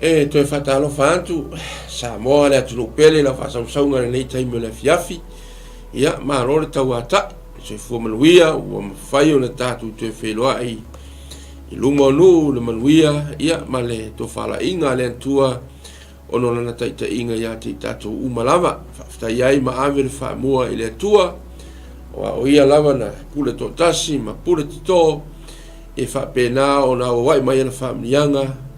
e toe whatalofa atu Samoa le atu pele la whasaunga nei taimi le fiafi ia marore tau ata se fua manuia ua mawhai o na tātou te wheloa i lunga onu le manuia ia ma le to whala inga le antua ono lana taita inga ia te tātou umalama whaftai ai ma ave le whamua i le atua o ia lava na pule to tasi ma pule tito e whapena o na wai mai ana whamnianga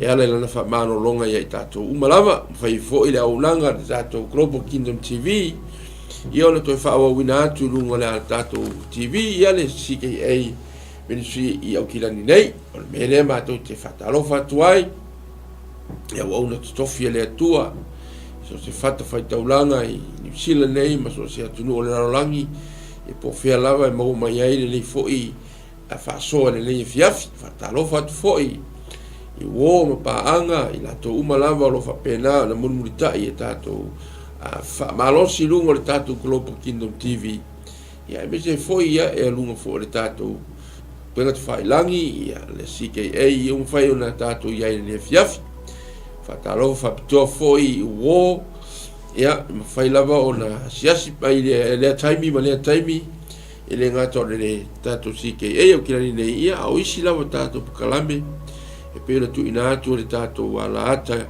e ala lana whamano longa ia i tātou umalama whai fo i le aunanga le tātou Global Kingdom TV ia ona toi whaawa wina atu lunga le ala tātou TV ia le CKA Ministry i au kilani nei o le mele mātou te whatalofa atu ai ia wauna te tofi le atua so se whata whaitaulanga i New Zealand nei ma so se atunu o le rarolangi e po whea lava e mau mai ai le nei foi a whaasoa le nei fiafi whatalofa atu foi i wō ma paanga i lato umalava o lo whapena na munmuritai e tātou malosi lunga le tātou Global Kingdom TV ia e mese foi ia e lunga fo le tātou pena te whailangi ia le CKA i whai o na tātou iai le fiafi whatalofa whapitoa foi i wō ia ma whai lava o na siasi mai lea taimi ma lea taimi e le ngata o le tātou CKA au kirani nei ia au isi lava tātou pukalame e pēna tu ina atu le tātou wala ata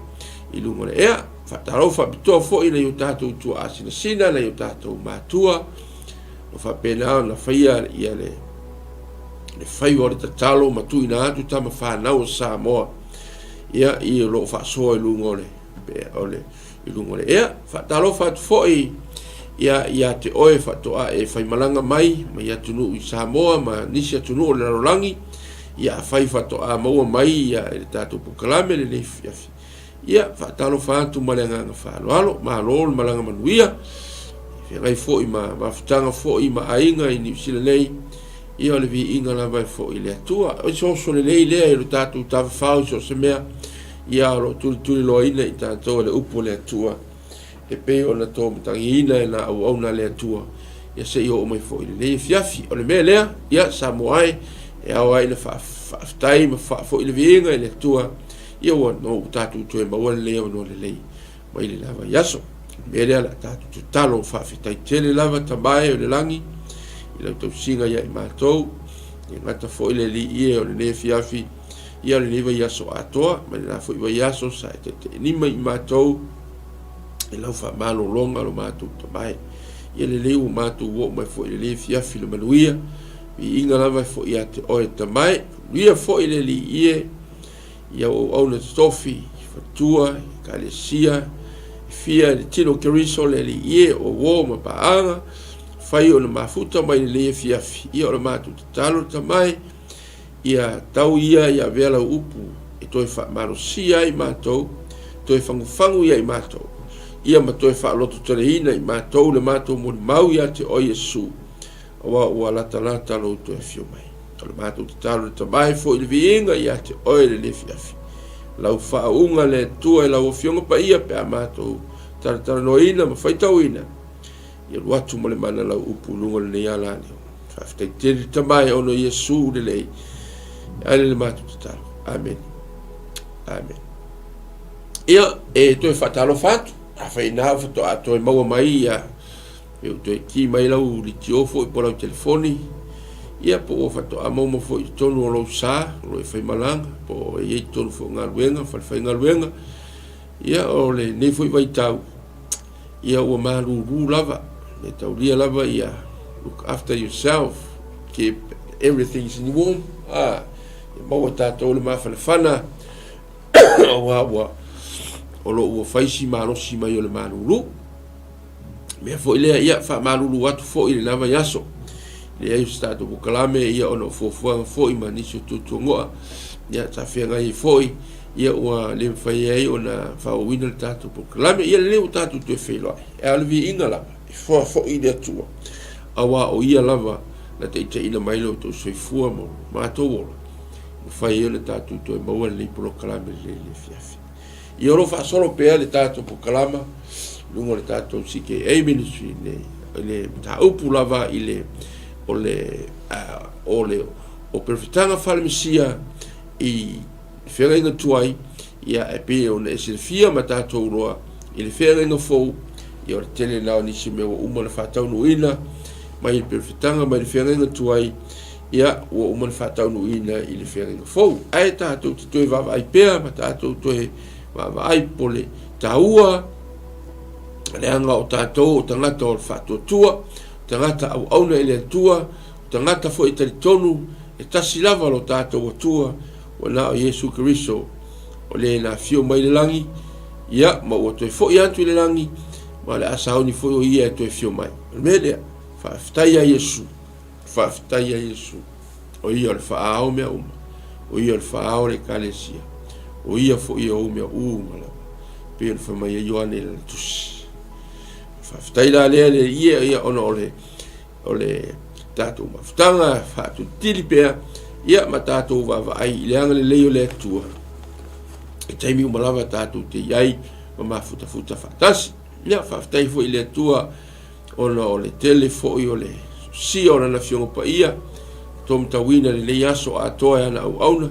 i lunga le ea whatalofa whapitoa foi na iu tātou tua asina sina na iu tātou mātua o whapena na whaia ia le whai o le tatalo ma tu ina atu tama whanau o Samoa ia i lo whaasoa i lunga ole i lunga le ea whatalofa atu foi ia te oe whatoa e whai malanga mai ma ia tunu i Samoa ma nisi atunu o le rarolangi ia whai whatoa maua mai ia e tātou pukalame le nei fiafi ia whatalofa atu ma le nganga whaaloalo ma lolo malanga manuia whengai foi ma whatanga foi ma ainga i New Zealand nei ia le vi inga la vai foi le atua o so le nei lea i lo tātou tawa whau so se mea ia lo tuli loa ina i tātou le upo le atua e pe o na tō matangi ina e na au na le atua ia se i o mai foi le nei fiafi o le mea lea ia Samoai e au ai na whaftai ma foi le vi inga i le atua ia ua no tātou tue maua le lea no le lei mai le lava yaso mea lea la tātou tu talo whawhitai tele lava tamai o le langi i lau tau singa ia i mātou i ngata foi le li ie o le ne fiafi ia le niva yaso atoa ma le na foi wa yaso sa e te nima i mātou e lau wha malo longa lo mātou tamai ia le leu mātou wo mai foi le le fiafi le manuia i inga lava foi ia te oe tamai ia foi le li ie ia o auna stofi fatua kalesia fia le tino keriso le li ie o wo ma paanga fai o na mafuta mai le fiafi ia o le matu talo tamai ia tau ia vela upu e toi fa marosia i matou toi fangu ia i matou ia ma toi fa loto teleina i matou le matou mo mau ia te o Yesu wa lata lo toi fio mai o le matou talo tamai fo il viinga ia te o le fiafi lau fa unga le tua e lau fionga pa ia pe a matou tara noina ma faitauina ia watu mo le mana lau upu lunga le nei alani whaftai tiri tamai ono Yesu le lei ale le matou talo amen amen ia e toi whatalo fatu a whaina whato a toi maua mai ia e toi ki mai lau li tiofo i polau telefoni ia po o whato a mauma fo i tonu o lau sa lo e whai malanga po e i tonu fo ngā ruenga whai ngā ruenga ia o le nei fo i vai tau ia ua maruru lava le tau lia lava ia look after yourself keep everything's in warm maua tātou le mawhanawhana o lo ua whaisi malosi mai o le maruru mea fo i lea ia wha maruru atu fo i le lava yaso le ai stato bukalame ia ono fofuanga foi ma niso tutungoa ia tafia ngai foi ia ua le fai ai ona fa wina tato bukalame ia le tato tu felo e alvi ingala fo i le tua awa o ia lava na te ina mailo to soifua mo ma to wolo fai le tato tu e maua le bukalame le fiafi ia ro fa solo pe le tato bukalama lungo le tato CKA Ministry le ta upulava ile o perfetanga falmisia i whenga tuai ia e pe ona e silfia ma tātou roa i le whenga fōu i o le tele nao nisi me o umana whātau nuina mai i perfitanga mai le whenga tuai ia o umana whātau nuina i le whenga fōu ai tātou te toi wawa ai pēr ma tātou toi wawa ai pole taua le anga o tātou o tangata o le whātua tua tangata au auna i le tua tangata fo i tari tonu e tasi lava lo tātou o tua o na o Yesu Keriso o le na fio mai le langi ia ma o toi fo i antu i le langi ma le asaoni fo o ia e toi fio mai mea whaafitai a Yesu whaafitai a Yesu o ia o le whaao mea uma o ia o le whaao le kalesia o ia fo ia o mea uma la pe o le whamai a Ioane le tusi whaafitai la lea le ia ona o le tātou mawhitanga whaatu tili pēr ia ma tātou wawa ai i leanga le leo le atua e taimi umalawa tātou te iai ma mafuta whatasi ia whaafitai fo i le atua ona o le tele fo i o le si o na fionga pa ia tom tawina le lei aso a toa ana au auna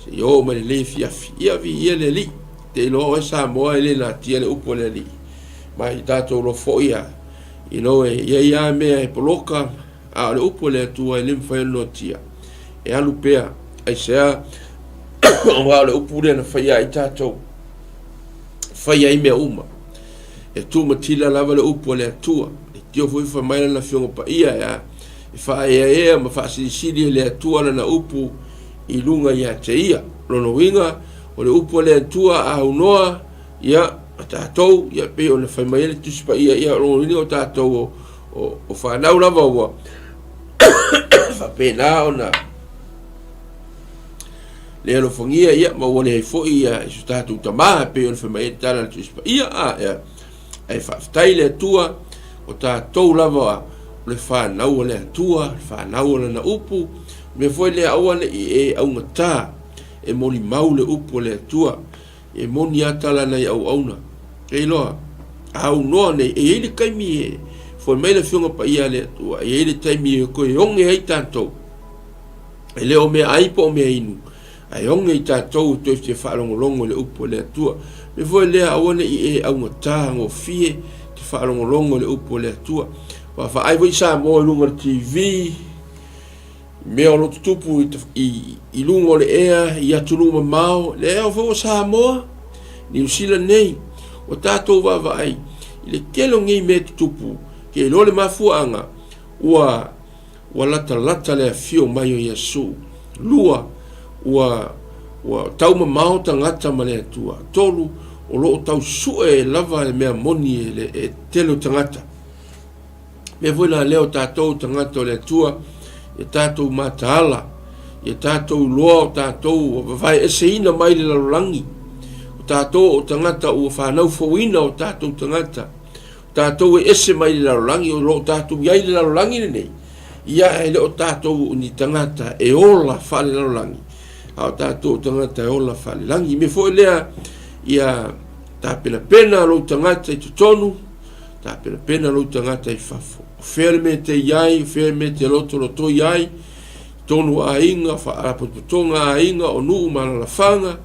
se yo ma le lei fiafi ia vi ia le li te lo e sa moa ele na tia le upo le li mai tātou lo fo ia i no e ia mea e poloka a le upo le atua e lim whaia no tia e alu pea ai sea o le upo le na whaia i tātou whaia i mea uma e tu matila lava le upo le atua e tio fui wha maila na fionga pa ia e wha ea ma wha sirisiri le atua na upo i lunga ia te ia lono winga o le upo le atua a unoa ia a tātou ia pe o na wha maila tusi pa ia lono winga o tātou o whanau lava ua wha pēnā o na le alofangia ia ma wane hei fo ia i su tātou tamā pe o na wha maila tāna tusi pa ia ai whaafitai le atua o tātou lava le whanau le atua le whanau le na upu me foi le awane i e au ngata e moni mau le upu le atua e moni atala nei au auna e loa au noa nei e ele kaimi e foi mai le whiunga pa ia le atua e ele taimi e koe onge hei tātou e leo mea aipa o mea inu ai onge i tātou toi te whaalongolongo le upu le atua me foi le awane i e au ngata ngo fie te whaalongolongo le upu le atua wa fa ai voi sa mo lunga TV me o lotu tupu i lunga le ea i atuluma mau le ea o sa mo ni usila nei o tātou wa ai i le kelo ngei me tupu ke lole mafuanga ua lata le fio mai o Yesu lua ua tauma mau tangata ma le atua tolu o lo tau sue lava e mea moni e telo tangata me voi la leo tātou tangata o le atua e tātou mataala e tātou loa o tātou o vai ese ina mai le lalolangi o tātou o tangata o whanau fawina o tātou tangata tātou e ese mai le lalolangi o lo tātou iai le lalolangi nei ia e le o tātou ni tangata e ola whale lalolangi a tātou tangata e ola whale langi me foi lea ia tā pena lo tangata i tutonu tā pena lo tangata i fafo fere me te iai, fere me te loto iai, tonu a inga, whaarapotonga a inga, o nuu mana la whanga,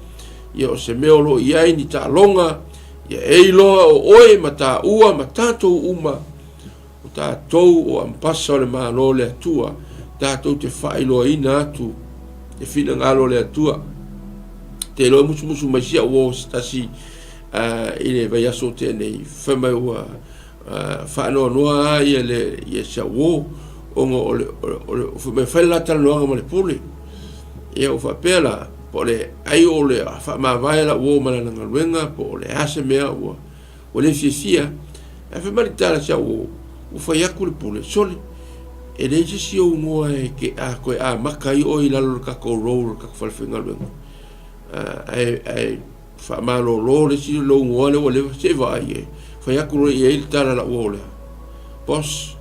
ia o se meo lo iai ni tā longa, ia eiloa o oe ma tā ua, ma tātou uma, o tātou o ampasa o le maano le atua, tātou te whailoa ina atu, te whina ngalo le atua, te loa musu maisia o stasi, i le vai aso tēnei, whamai ua, whaanoa noa ia le ia sa wo ongo o me whaila taloanga ma le pule ia o whapela po le ai o le whamawai wo mana nga luenga po le ase mea o le fia e whamaritara sa wo o whaiaku le pule sole e reise si o ngoa e ke a koe a makai o i lalo ka ko rou ka whalwhenga luenga ai whamalo lo le si lo ngoa le o le se vai e whaiakuro i eil tara la uole. Pos,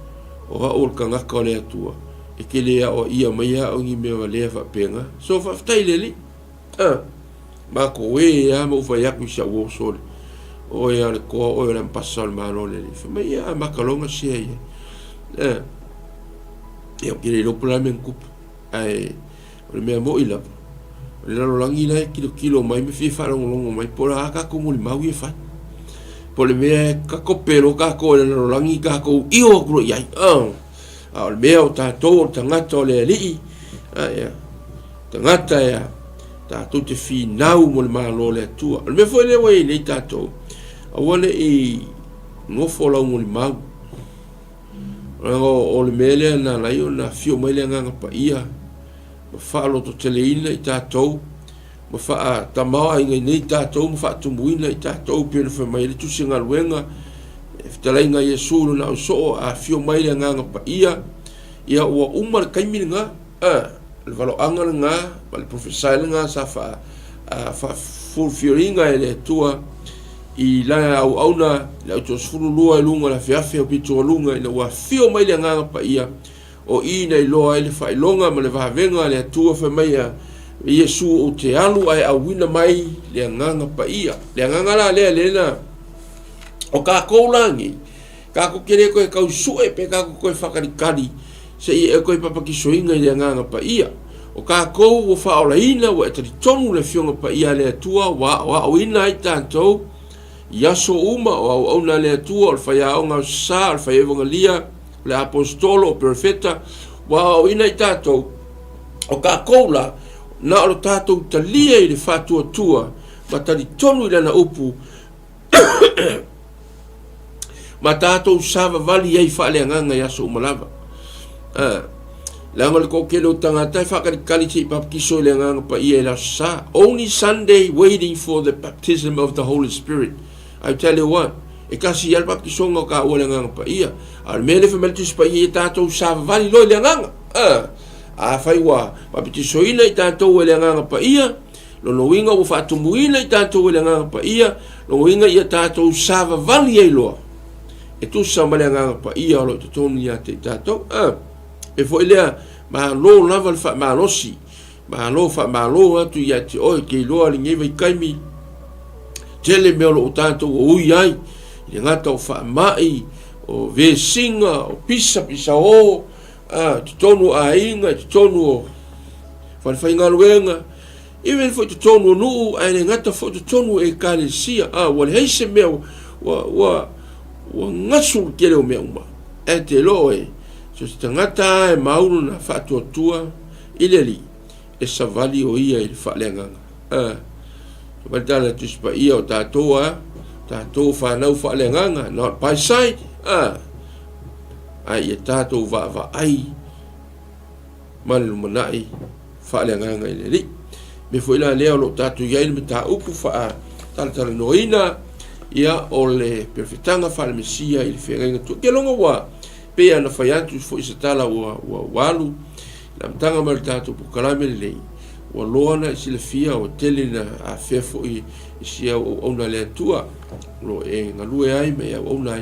o haol ka ngaka o lea tua, e ke lea o ia maia o ngi mewa lea whapenga, so whaftai leli. Mako we ea mo whaiaku i sa uo sole, o ea le koa o ea le mpasa o le maano leli. Whamai ea makalonga sea ia. Ia o kire lopula men kupu, ai, o le mea mo ilapa. le lalolangi lai kilo mai me fie whalongolongo mai pora ka ko muli mau e whai po le mea ka ko pero ka ko le lalolangi ka ko iho kuro iai o le mea o tātou o tangata o le alii tangata ea tātou te whinau mo le malo le atua o le mea fwoi le wai nei tātou awane i ngofo lau mo le mau o le mea lea na lai o na fio mai le nganga pa ia ma wha loto teleina i tātou ma wha tamawa ingai nei tātou ma wha tumuina i tātou pia na wha mai le tusi ngaluenga fitalai ngai e suru na usoo a fio mai le nganga pa ia ua umar kaimini nga le valo anga nga ma le profesai nga sa wha fulfillinga e le tua i la au na le auto suru lua e lunga la fiafe o pito lunga ina ua fio mai le nganga pa ia o ina i loa ele whailonga ma le vahavenga le atua whamaia Yesu o te alu ai awina mai le nganga pa ia le nganga la le lena o ka koulangi ka ko kere ko ka usue pe ka ko whakarikari se e ko papaki soinga le nganga pa ia o ka ko o whaolaina o e tari tonu le fionga pa ia le atua wa o ina i tantou Yaso uma o ona le atua o whaiaonga sa o whaievonga lia le apostolo o profeta wa o ina i tātou o ka koula na o tātou talia i le whatua tua ma tari tonu i lana upu ma tātou sava vali ei whaaleanganga yaso umalava Langa le kokele o tangata e whakarikari te ipapakiso i le nganga pa ia e la sa only Sunday waiting for the baptism of the Holy Spirit. I tell you what, e kasi yal papakisonga o ka ua le nganga pa ia al mele whamelitus pa ia tātou sava vali loi le nganga a whaiwa papitisoina i tātou e le nganga pa ia lono winga o whaatumuina i tātou e le nganga pa ia lono winga i tātou sava vali e loa e tu sa ma le nganga pa ia o lo te tonu ia te tātou e fo ilea ma lo lava le fa ma losi ma lo atu ia te oi ke loa le ngeva i kaimi tele me o tātou o ui ai i ngata o wha mai o vesinga o pisa o te tonu a inga te tonu o whanwhainga luenga even fo te tonu o nuu ai le ngata fo te tonu e kālesia wale heise mea wa ngasu kere o mea uma e te lo e so te tangata e mauru na whaatuatua ileli e savali o ia i le whaaleanganga Badala tuspa ia o tātou whanau whaaleanganga not by side ai e tātou wa ai malu manai whaaleanganga i le li me fo ila lea o lo tātou iaile me tā upu wha talatala noina ia o le perfetanga whaale mesia i le whengainga tu ke longa wa pea na whaiatu fo isa tala wa walu na mtanga mara tātou pukalame le lei wa loana i sila fia o tele na a fefo i sia o ona le atua lo e ngalue ai me o ona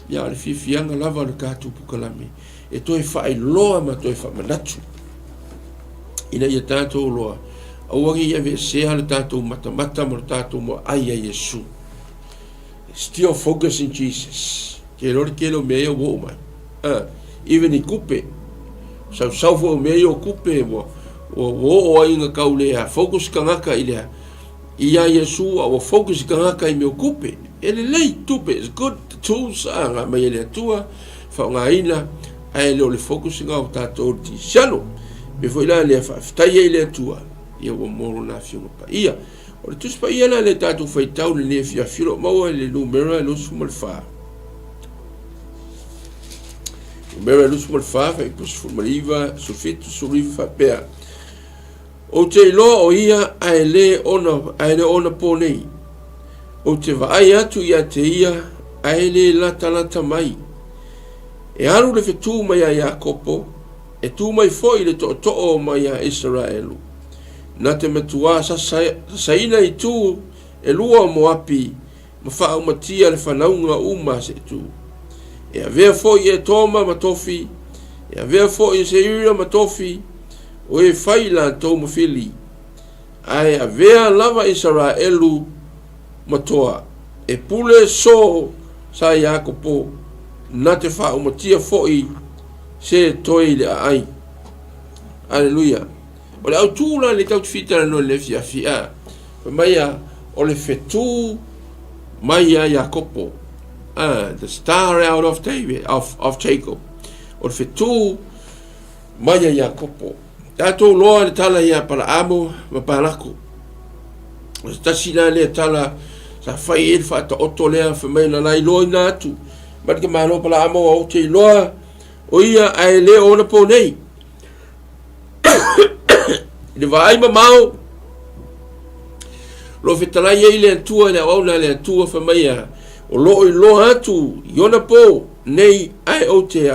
ia le fianga lava le kātou pukalame e toi whai loa ma toi wha manatu ina ia tātou loa auangi ia ve sea le tātou matamata ma le tātou mo ai a Yesu still focus in Jesus ke lori ke lo mea wo mai even i kupe sau fo mea o kupe o inga kaule a focus kangaka ile ia Yesu o focus kangaka i me kupe ele lei tupe is good tools nga mai ele tua fa nga ina ai le focus nga o tato ti shano me foi la le fa tai ele tua ia o moro na fiu pa ia o tu spa ia le tato foi tau le fia filo mo le numero lo sumal fa numero lo sumal fa fa pos formaliva sufito suriva per o te lo o ia aele ona ponei o te vai atu ia te ia aele lata mai e alu le fetu mai a Jakopo e tu mai foi le to mai a Israelu na te matua saina i tu e lua moapi ma wha umatia le whanaunga uma se tu e avea foi e toma matofi e avea foi e se iria matofi o e whaila tau mawhili ai a vea lava Israelu matoa e pule so sa Jakopo na te wha umatia foi se toi le ai Aleluia o le au tu la le tau fita no le fiafia mai o le fetu mai Jakopo the star out of David of Jacob o le fetu mai Jakopo tatou loa le tala ia para amo ma palako o tasi na le tala sa fai il fa to oto le fa mai na nai lo na tu ma ke malo para amo o te loa o ia ai le ona po nei le vai ma mau lo fetala ia ile tua le ona le tua fa mai o lo atu yona po nei ai o te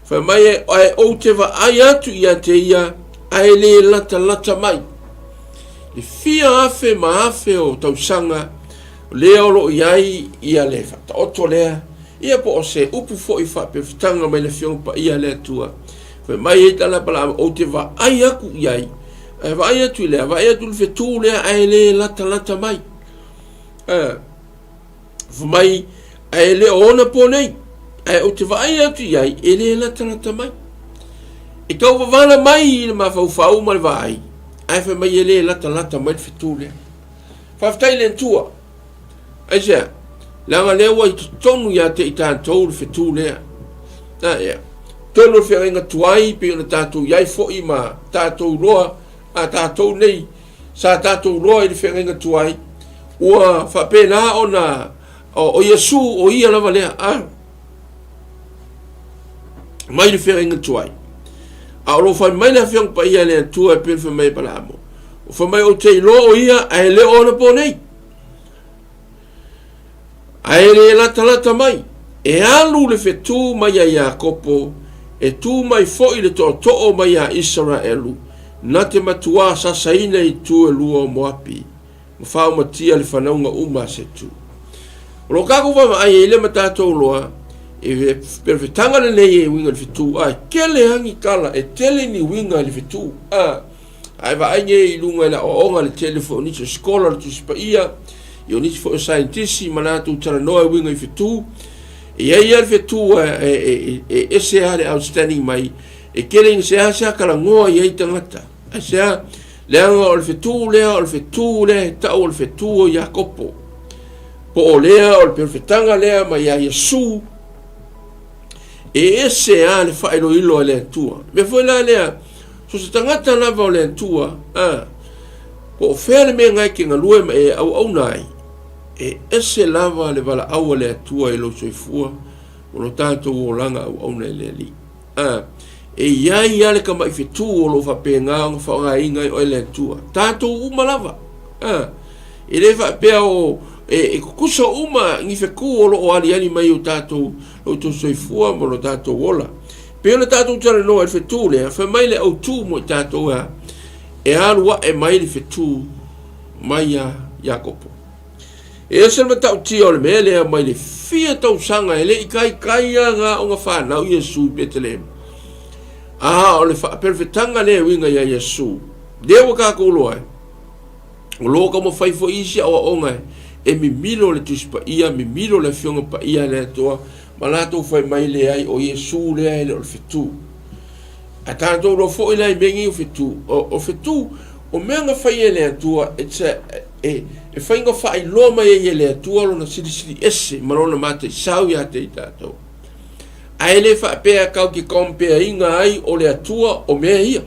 fa mai ai o te va ai atu ia te ia ai le lata mai le fia afe ma afe o tausanga le olo iai ia le fa oto le ia po se upu fo i fa pe tanga mai le fiong pa ia le tua fa mai e tala pala o te va ai aku iai ai va ai atu le va ai atu le tu le ai le lata mai fa mai ai le ona po nei ai o te va ai atu iai e le lata mai e kau vavana mai le mafau ma le vai ai fa mai le lata mai le tu le fa ftai le tua ai se langa le wa tonu ya te tantou le tu le ia tonu fe nga tuai pe na tatu yai fo i ma tatu roa a tatu nei sa tatu roa i fe nga tuai ua fa pena ona o Yesu o ia lava le mai le fe nga tuai a lo fa mai na fe pa ia le tua pe fe mai palamo o fa mai o te lo o ia ai le ona po nei ai le lata mai e alu le fetu mai a Jakopo e tu mai fo i le to mai a Israelu na te matua sa saina i tu e lua o Moapi ma whao matia le whanaunga uma se tu lo kako wa ai le matatou loa e perfetanga le nei e winga le fetu ai kele hangi kala e tele ni winga le fetu ai va ai i lunga la o onga le telefoni se scholar tu spaia io ni fo scientisti manatu tara no e winga i fetu e ia le fetu e se ale outstanding mai e kele se asa kala ngoa i tangata asa le o le fetu le ta o le fetu o Jakopo po o lea o le perfetanga lea mai a Yesu e se ale fa ilo le tua me foi la lea so se tangata na va le tua po fele me ngai ki ngalue e au nai e ese lava le vala au le tua e lo soifua o lo tanto o langa au nei le li e iai ale ka mai fetu o lo fa penga o fa nga inga o le tua tanto uma lava e le fa pe o e kuso uma ni fe ku o lo ali mai o tato o to soifua mo lo tato ola pe le tato tele no e fetu le fa mai le o tu mo tato e alua e mai le fetu mai a Jakopo e se me tau ti o le mele mai le fia tau sanga ele i kai nga o nga whanau Yesu Bethlehem o le wha perfetanga le winga ya Yesu dewa ka koloa o lo ka mo fai fo isi o onga e mi milo le tuspa ia mi milo le fionga pa ia le toa malato fai mai le ai o Yesu le ai le fetu a tanto lo fo ila i bengi o fetu o fetu o menga fai le tua e fai nga fai lo mai le tua lo na sili esse marona mate sau ya te tato ai le fa pe ka ki compare inga ai o le tua o me ia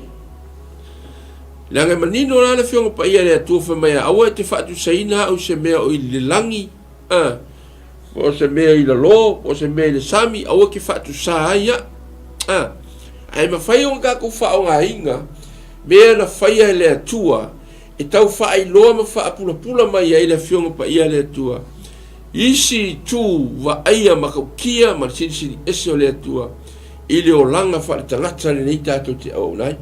langa manino la le fionga pa ia le tua fa mai awa te fa tu saina o se me o le langi o se me i lo o se me le sami awa ki fa tu sa ia ai ma fai o ka ko fa o inga me na fai le tua e tau fai loa ma fa pula mai ai le fionga pa ia le tua isi tu va aia makaukia ma sisi ese o le tua ile o langa fa tangata le nei tato te au nai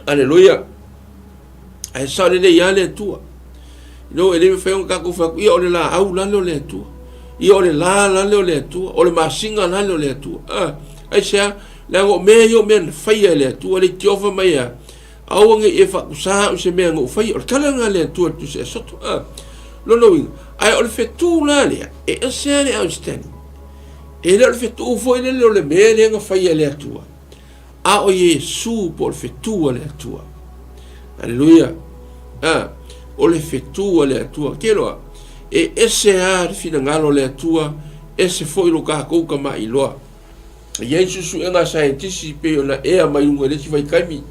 aleluia ai sa le ia le tua no ele fai un kako fa ia o le la au la le tua ia o le la le tua o le masinga la le tua ai sa le o me yo men fai le tua le tiofa mai au nge e fa sa o se me ngo fai o kala nga le tua tu se soto lo no ai o le fetu la le e se le outstanding e le fetu foi le me le nga fai le tua a o Iesu po le fetua le atua. Aleluia. O le fetua le atua. Ke loa, e ese a le finangalo le atua, ese foi lo kākou ka mai loa. Ia susu e ngā scientisti pe o na ea mai unga le si vai kaimi.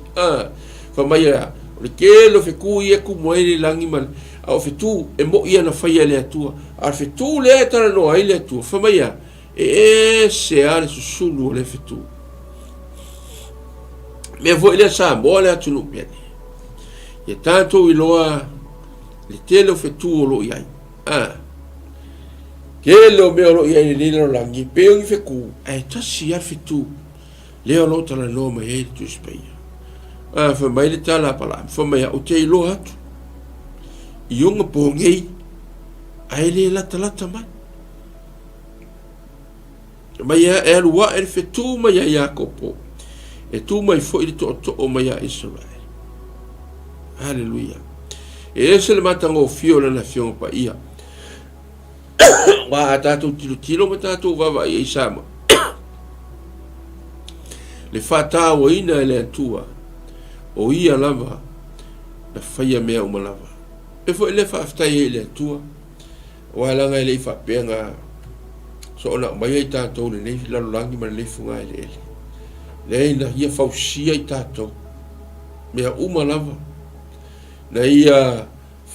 Fa mai a, o le kelo feku ia ku moere langi man, a o fetu e mo ia na whaia le atua. A fetu le atara no ai le atua. Fa mai a, e se a le susulu o le fetu. Mea vo ile sa mo le atunu piane. Ia tātou i loa le telo fetu o lo iai. Kelo mea lo iai le lo langi, peo ngi feku, ai tasi a fetu. Leo lo tala no mai e tu speia. Fa mai le tala pala, fa mai o te ilo atu. I unga po ngei, ai le lata mai. Mai e alua e fetu mai a Iakopo. E tu mai foi le to o mai a Israel. Hallelujah. E ese le matango fio le na fio pa ia. Wa tātou tilo ma tātou wawa i Isama. Le whātā o ina e le atua, o ia lava, na whaia mea uma lava. E fo le whaaftai e le atua, o alanga e le whapenga, so ona mai ai tātou le nei lalolangi ma le funga e le ele. Le ina ia whausia i tātou, mea uma lava, na ia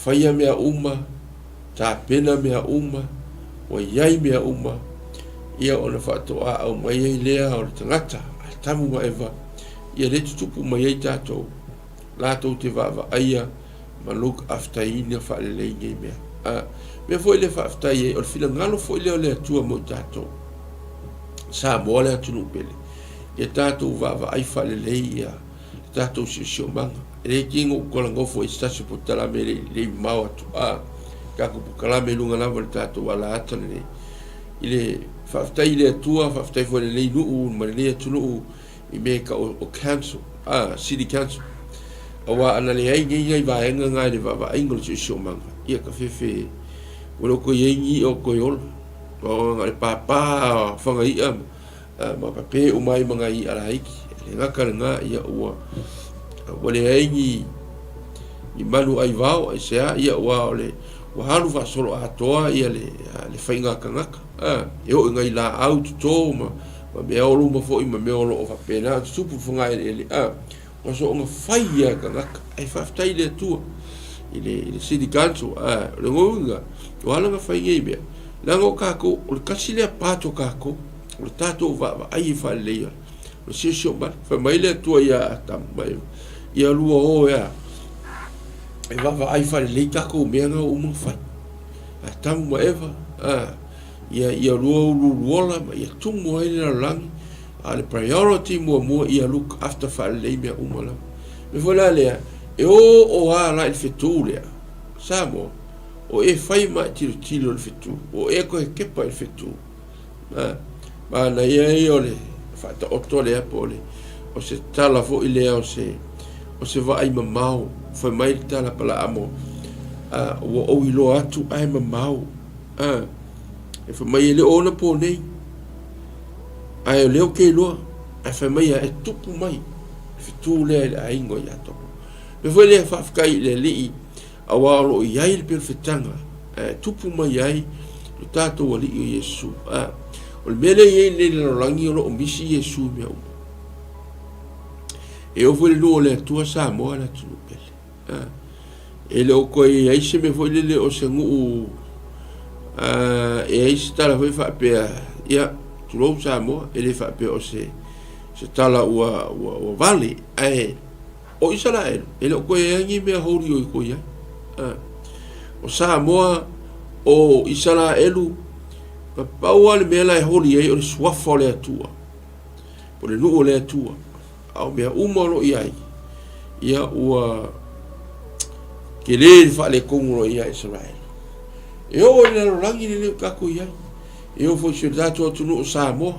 whaia mea uma, tā pena mea uma, o iai mea uma, ia ona whatoa au mai ai lea o le tangata, a tamu ma ewa, ia le tutupu mai ai tātou, lātou te wawa aia, ma look after ina whaalelei ngei mea. Mea foi le whaaftai e, o le whina ngalo foi leo le atua mo tātou, sa moa le atunu pele, ia tātou wawa ai whaalelei ia, tātou sio manga, e kingo kola ngofo i stasi po tala me le mau atu, kako pukalame lunga lava le tātou wala atane ne. Ile whaftai le atua, whaftai fo le lei nuu, ma le atunu i me ka o council, city council. Awa ana le ai ngai vaenga ngai le vava ingol si manga. Ia ka fefe, walo ko yengi o ko yol. O ngai papa, whanga ia, ma pape o mai mga i ala hiki. Le ngaka le ngā ia ua. Wale aingi, i manu ai vau, ai sea, ia ua o le, wa halu fa solo atoa ia le whainga kangaka. E o ngai la au tuto ma me olo ma fo ma me olo o fa pena tupu funga ele wa so nga whaia kangaka ai whaftai le tua ile city council le ngonga wala nga whainga i mea lango kako o le kasi lea pato kako o le tato va ai fa leia o se sio ba fa mai le tua ia tam mai ia lua o ia e va ai fa le kako mea nga o mo fa tam ma eva ia lua ma ia tumu ai le langi le priority mua ia look after fa le mea umala me vola le e o la il fetu le samo o e fai ma tiro il fetu o e ko ke pa il fetu ma na ia ole fa to otole apole o se tala fo ile o se va ai mamau fa mai tala pala amo o ilo atu ai mamau e fa mai le ona po nei ai le o ke lo ai fa mai e tupu mai fe tu le ai ngo ya to me foi le fa kai le li awa lo ia il per fetanga tupu mai ai lo tato wali o Yesu o le mele ye le langi o misi Yesu me e o foi lo le tua sa mo la tu pele e le o ko ai se me foi le o sengu e ai stala foi fa pe ia tu lo sa mo e le fa pe o se tala ua vale o Israel e lo ko e ngi me hori o ko ia o sa mo o Israelu pa paua le mela e hori e o le swafo le atua po le nu o le atua au mea umaro iai ia ua ke le fa le kongo ia Israel e o le rangi le kako iai e o fo se dato tunu o Samoa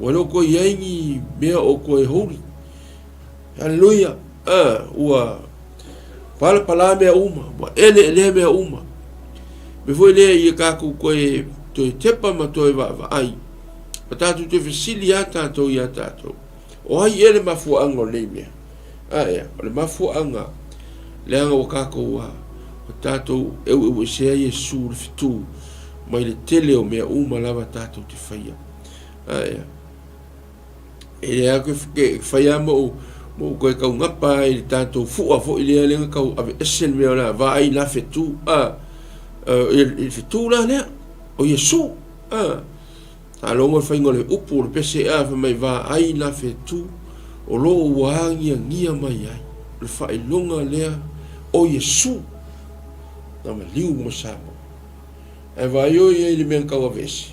walo ko iai ni mea o ko e hori haleluya ua pala mea uma wa ele mea uma me foi le ia kako ko e to tepa ma to va ai patatu te fasilia tato ia tato o ai ele mafuanga o nei mea ia o le mafuanga le anga o kako o tatou eu se ai Iesu le fitu mai le tele o mea uma lava tatou te whaia ia e le ako whaia mo koe kau ngapa i le tatou fua fo i le lenga kau ave esen mea la va ai la fitu il fitu la lea o Iesu alongo whaingo le upu le pese a mai va ai la fitu o lo wangi ngia mai ai le whailonga lea o Iesu na ma liu mo samo e vai o i le mea kau ave ese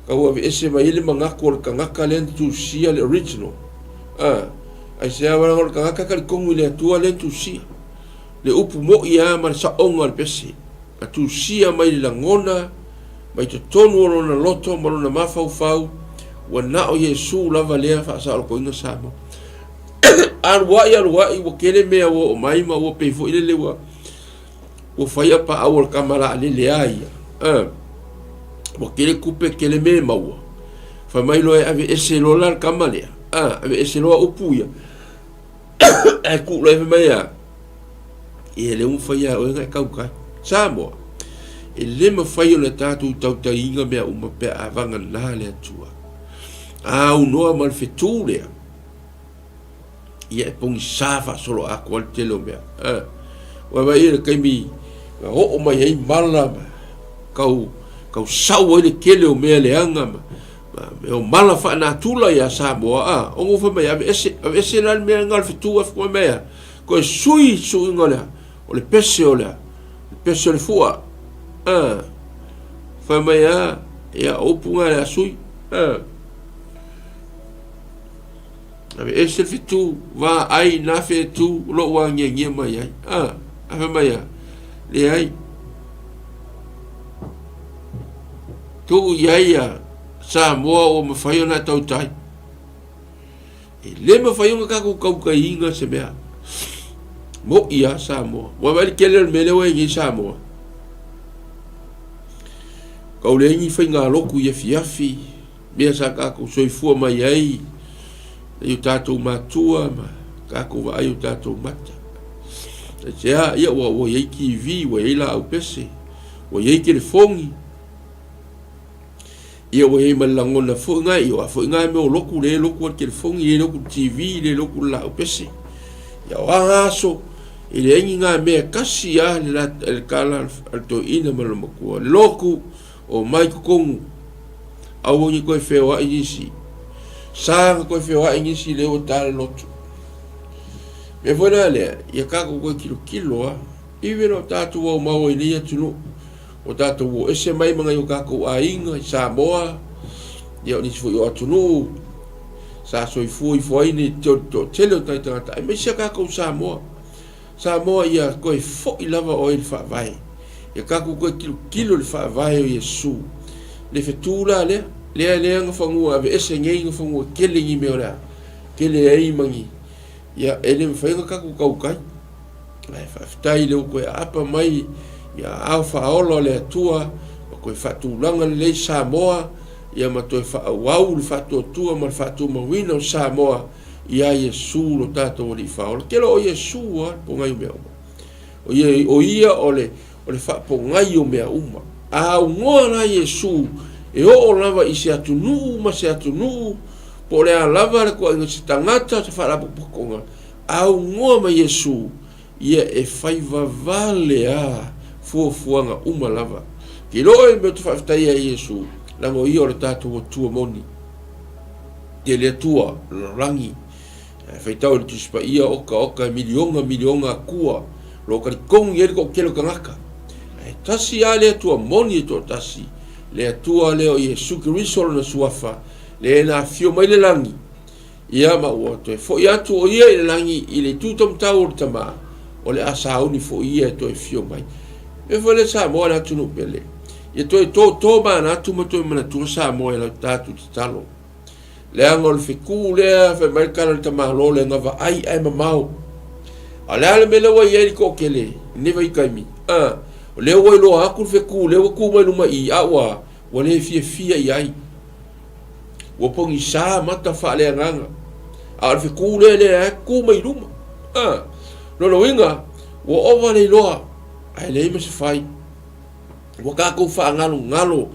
kau ave ese mai ile mangako o le kangaka le tu sia le original ai se awa o le kangaka ka le kongu le atua le tu sia le upu mo ia ma le saonga le pese a tu sia mai le langona mai te tonu o na loto ma na mafaufau wa na o Iesu lava lea fa sa o ko inga samo arwai wo kele mea wo mai ma wo pe fo ile le wa o fai pa awal kamala ale le ai mo kele kupe kele me maua fa mai lo ave ese lo la kamale ave ese lo upuia e ku lo ave mai e le un fai o nga kauka samo e le ma fai o le tatu tau tainga mea uma pe avanga na le atua au no mal fetule ia pong safa solo a kwal telo mea wa vai le kaimi o mai ai mala kau sau ele kele o mea le anga o mala fa na tula ya Samoa o ngo fa mai ave ese na mea ngal fitu af ko mea ko sui ngola o le pese o le fua fa mai ya opunga le sui ave ese fitu va ai na fitu lo wa nge mai ai ave mai le ai tu ia Samoa o ma fai ona tau tai e le ma fai ona ka ka inga se mea mo ia Samoa wa vai kele mele wa ngi Samoa ka le ngi fai nga loku ia fiafi mea sa ka ko soifua mai ai e tatou matua ma ka ko va ai tatou mata e ia wo ye TV wo ila au pese wo ye telefongi ia wo ye malangona fo ngai me o loku le loku telefongi le loku TV le loku la au pese ia wa so ile ngi me kasi ya le kala al to ina malamo ko loku o mai ko au ni ko fe wa isi sa ko fe wa isi le o tal lotu me vona le ia ka ko kilo iwe no tatu o mau ilia tunu o tatu o ese mai manga yo ka ko ainga Samoa ia ni fu yo tunu sa so foi ni to tele ta me se ka ko Samoa ia ko fo ilava o il fa vai ia ka ko kilo le fa vai o Iesu le fetula le nga fangu ave ese ngai nga fangu kele ngi meora kele ai mangi ia ele mfainga ka ku kai ai fa tai le ko apa mai ia alfa olo le tua ko fa tu langa le Samoa ia ma to fa wau le fa to tua ma fa tu ma wino Samoa ia Iesu lo tato li fa o kelo Iesu po ngai me o ia ole fa po ngai o me uma ngora Iesu e o lava isi atunu ma se atunu po le lava ko ngi tangata se fa la pokonga au ngoa ma Iesu ia e faiva vale fuanga uma lava ki lo e me tu fa ia Iesu la mo io le tatu o tua moni ke le tua rangi fai tau le tuspa ia oka milionga kua lo ka kong ye ko kelo kanaka tasi ale tua moni to tasi le tua le o Iesu Kristo na suafa le na fio mai le langi ia ma o to fo ia tu o ia le langi ile tu tom tau tama o le asa uni fo ia to fio mai e fo le sa mo na tu no pele e to ba na tu mo to mana tu sa mo la tatu talo le angol fiku le fe mai kala tama lo le ngava ai mamau ala le mele wa ye ko kele ni vai kaimi le wo lo akul fiku le wo ku mai luma i awa wale fia ai ua pongi sa mata faaleagaga a le fekū lea ku mai luma loloiga ua ova le iloa ae leai ma se fai ua kakou faagalogalo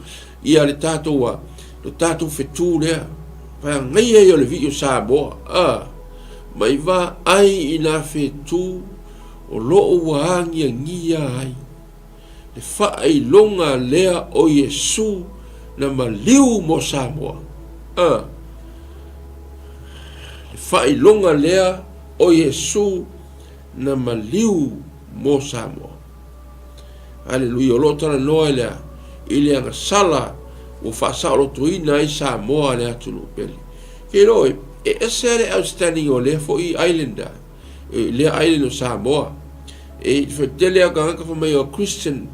ia le tatou fetū lea faagaia ia o le vi'i o Samoa mai va ai ina fetū o lo'o ua agiagia ai le fa'ailonga lea o Iesu na maliu mo Samoa le fa'ailonga lea o Iesu na maliu mo Samoa haleluia o lo'o talanoa i le agasala ua fa'asa'olotoina ai Samoa le atu lo'o pele ke lo'o e ese le outstanding o lea fo'i islander lea island o Samoa e fetele agagaka fa mai o Christian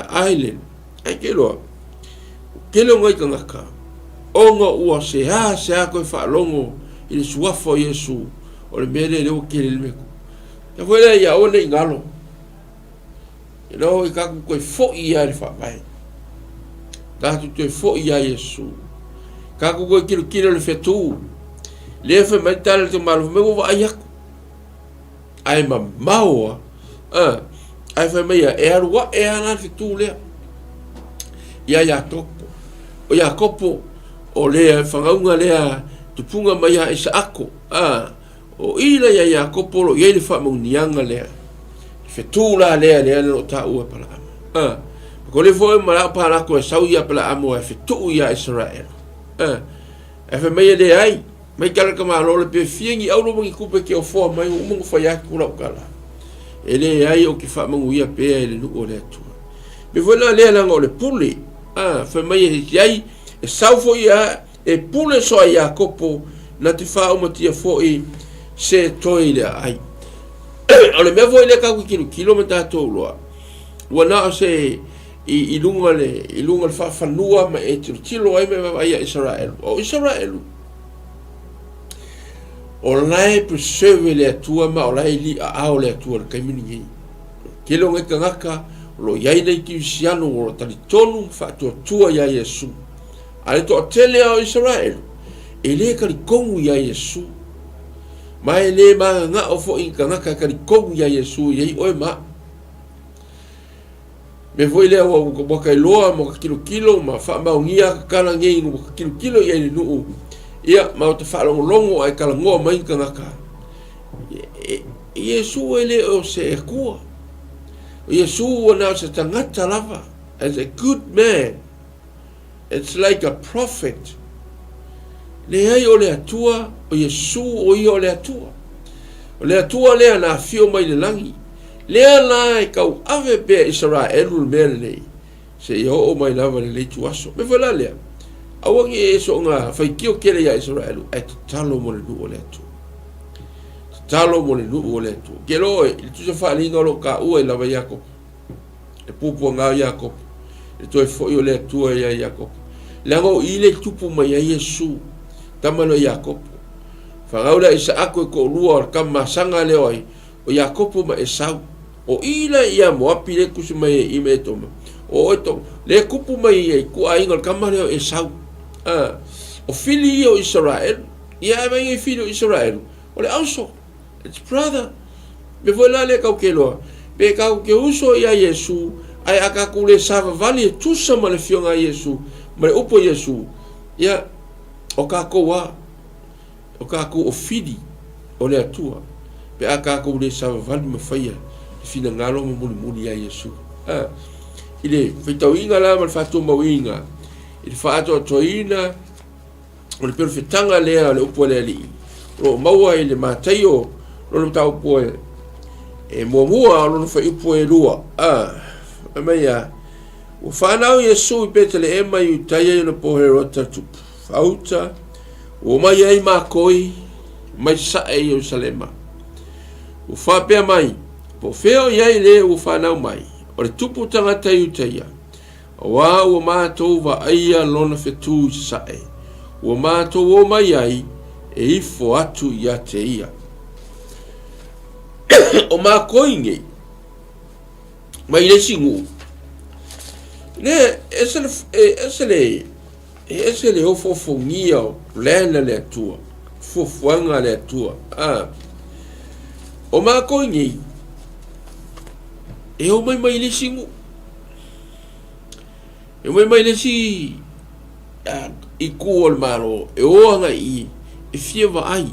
island ai ke loa ngai kangaka onga ua se koe whaalongo i le suafa o Iesu o le mele leo kele le meku ka fwele ia o nei ngalo i i kaku koe fo'i ia le whaamai tatu te fo'i ia Iesu kaku koe kilo le whetū le fe mai tala te malu me wa ai aku ai maua ai fa mai e arua e ana whetū lea ia topo o ia kopo o lea whangaunga lea tupunga mai a isa ako o ila ia kopo lo ia le whamaunianga lea whetū la lea no ta ua pala ama ko le foi mara para ko sau ia pala amo e whetū ia Israel e fa mai le ai mai kala ka malo le pe fiengi au lo ngi kupe ke o fo mai o mo fa ya ku la kala ele ai o ki fa mangu ia pe ele no o le tu me vola le la ngole puli fa mai ai e sau fo ia e pule so ia kopo na te fa o matia fo i se toile ai o le me voile ka ku kilomita to lo wana se i lunga le fa fanua ma e tilo ai me vai Israel o Israel o lai preserve le atua ma o lai li a o le atua le kaimini ngai kilo ngai kangaka lo iai nei ki siano o tali tonu fa tua ia Iesu ale to tele o Israel ele ka li kongu ia Iesu ma ele ma nga o fo in kangaka ka li kongu ia Iesu iai oe ma me foi le o boka loa mo kilo ma fa ma ungia kala ngai mo kilo ia ni no ia ma te fa longo ai kala ngoa mai kangaka Iesu ele o se kua Iesu wana se tangata lava as a good man it's like a prophet le ai o le atua o Iesu o i o le atua le na fio mai le langi le la kau ave pe Israel mele se yo o mai lava le tuaso me vola le awangi e so nga fai kio kele ya Israel e talo mo le nu ole tu kelo il tu se fa linga lo ka u e lava Jacob e pupu nga Jacob e to e fo yo le tu ya Jacob la go ile tupu mai ya Yesu tamalo Jacob fa gaula isa ako ko lua ka masanga le oi o Jacob ma Esau o ila ia mo apile kusi mai i me toma o to le kupu mai e ku ainga kamare o Esau o fili o Israel ia mai fili o Israel o le auso it's brother me vola le kau kelo be kau ke uso ia Yesu ai aka kule sava vali tu sama le fionga Yesu ma le upo Yesu ia o kako o fili o le atua pe aka kule sava vali ma faia fina ngalo mo muli ya Yesu ile fitauinga la mal fatu mawinga il fatu toina o le perfetanga le le upole ali o maua ile matayo lo tau poe e moa lo fa ipoe lua maya o fana Yesu petele e mai taye no pohero tatu fauta o mai ai makoi mai sa e Jerusalema o fa pe mai po feo iai le u whanau mai, o le tupu tangata iutaia, wa ua mātou wa aia lona whetū sae, ua mātou o mai ai e ifo atu ia te ia. O mā koinge, mai le singu, ne esele ese le fofongia o plena le atua fofuanga le atua o mako ngi e o mai le singu e mai le si i kuol maro e o anga i fieva ai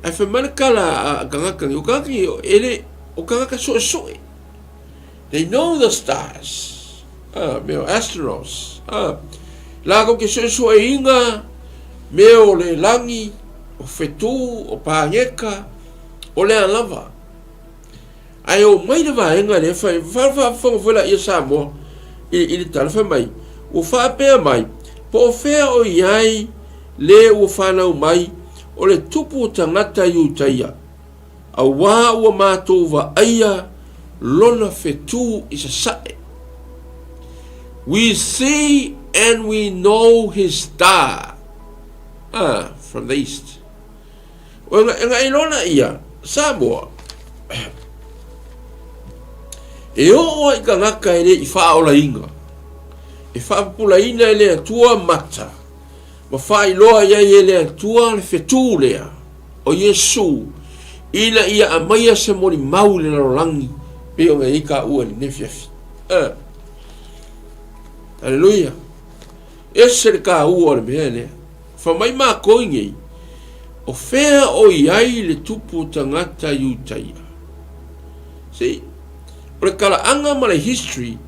ai fa markala kanga o kanga ele o kanga so they know the stars meu astronauts la ko ke so inga meu le langi o fetu o pangeka o le lava ai o mai de vai nga le fa la ia mo i tal fa mai o fa pe mai po fe o yai le o fa na mai o le tupu tangata yu taia a wa o mato va aia lona fetu is a sae. We see and we know his star from the east. Nga ilona ia Samoa e o i ka ngaka ele i whaola inga e whapula ina ele atua mata ma whailoa ia ele atua le fetu lea o Yesu ina ia amaya se mori maule na rolangi pe o ngai ka ua ni nefiafi Hallelujah. Ese ka ua le mele fa mai ma koingi o fea o iai le tupu tangata yutaia. See, o le kala anga ma le history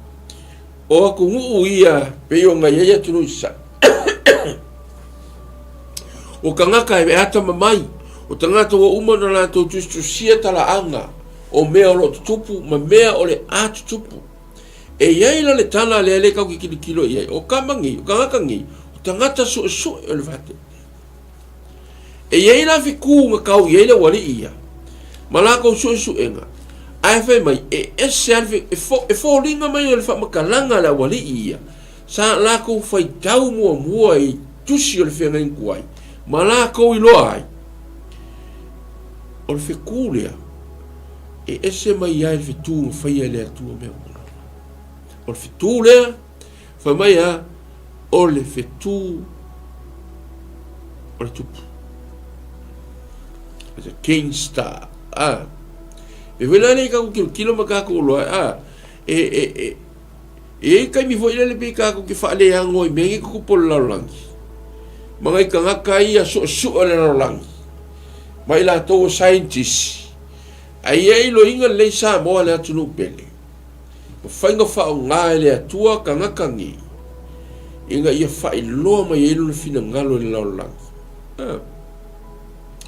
o aku nguu ia pe o ngai ia tunu isa o kangaka e ata mamai o tangata wa umana la to tusia tala anga o mea o lo tupu ma mea o le atu tupu e iai la le tana le kau ki kilo iai o kamangi o kangakangi o tangata so o le vate e iai la fiku nga kau iai le wali ia malaka o so enga ai fai mai e ese e fo linga mai o le whamakalanga la wali ia sa lako fai tau mua i tusi o le whenga inkuai malaka o iloa ai o le whikulea e ese mai ia le whitu fai ele atua mea o le whitu lea fai mai a o le whitu o le tupu it's a king star e vela nei ka kilo makako loa e kai mi foi le pika ko ki fa le ango i mengi ko pol la langi mangai ka ngaka ia so le langi mai la to scientist ai lo inga le sa mo le tunu pele o fainga fa nga le tua ka ngaka ngi inga ia fa lo mai ele le fina ngalo le langi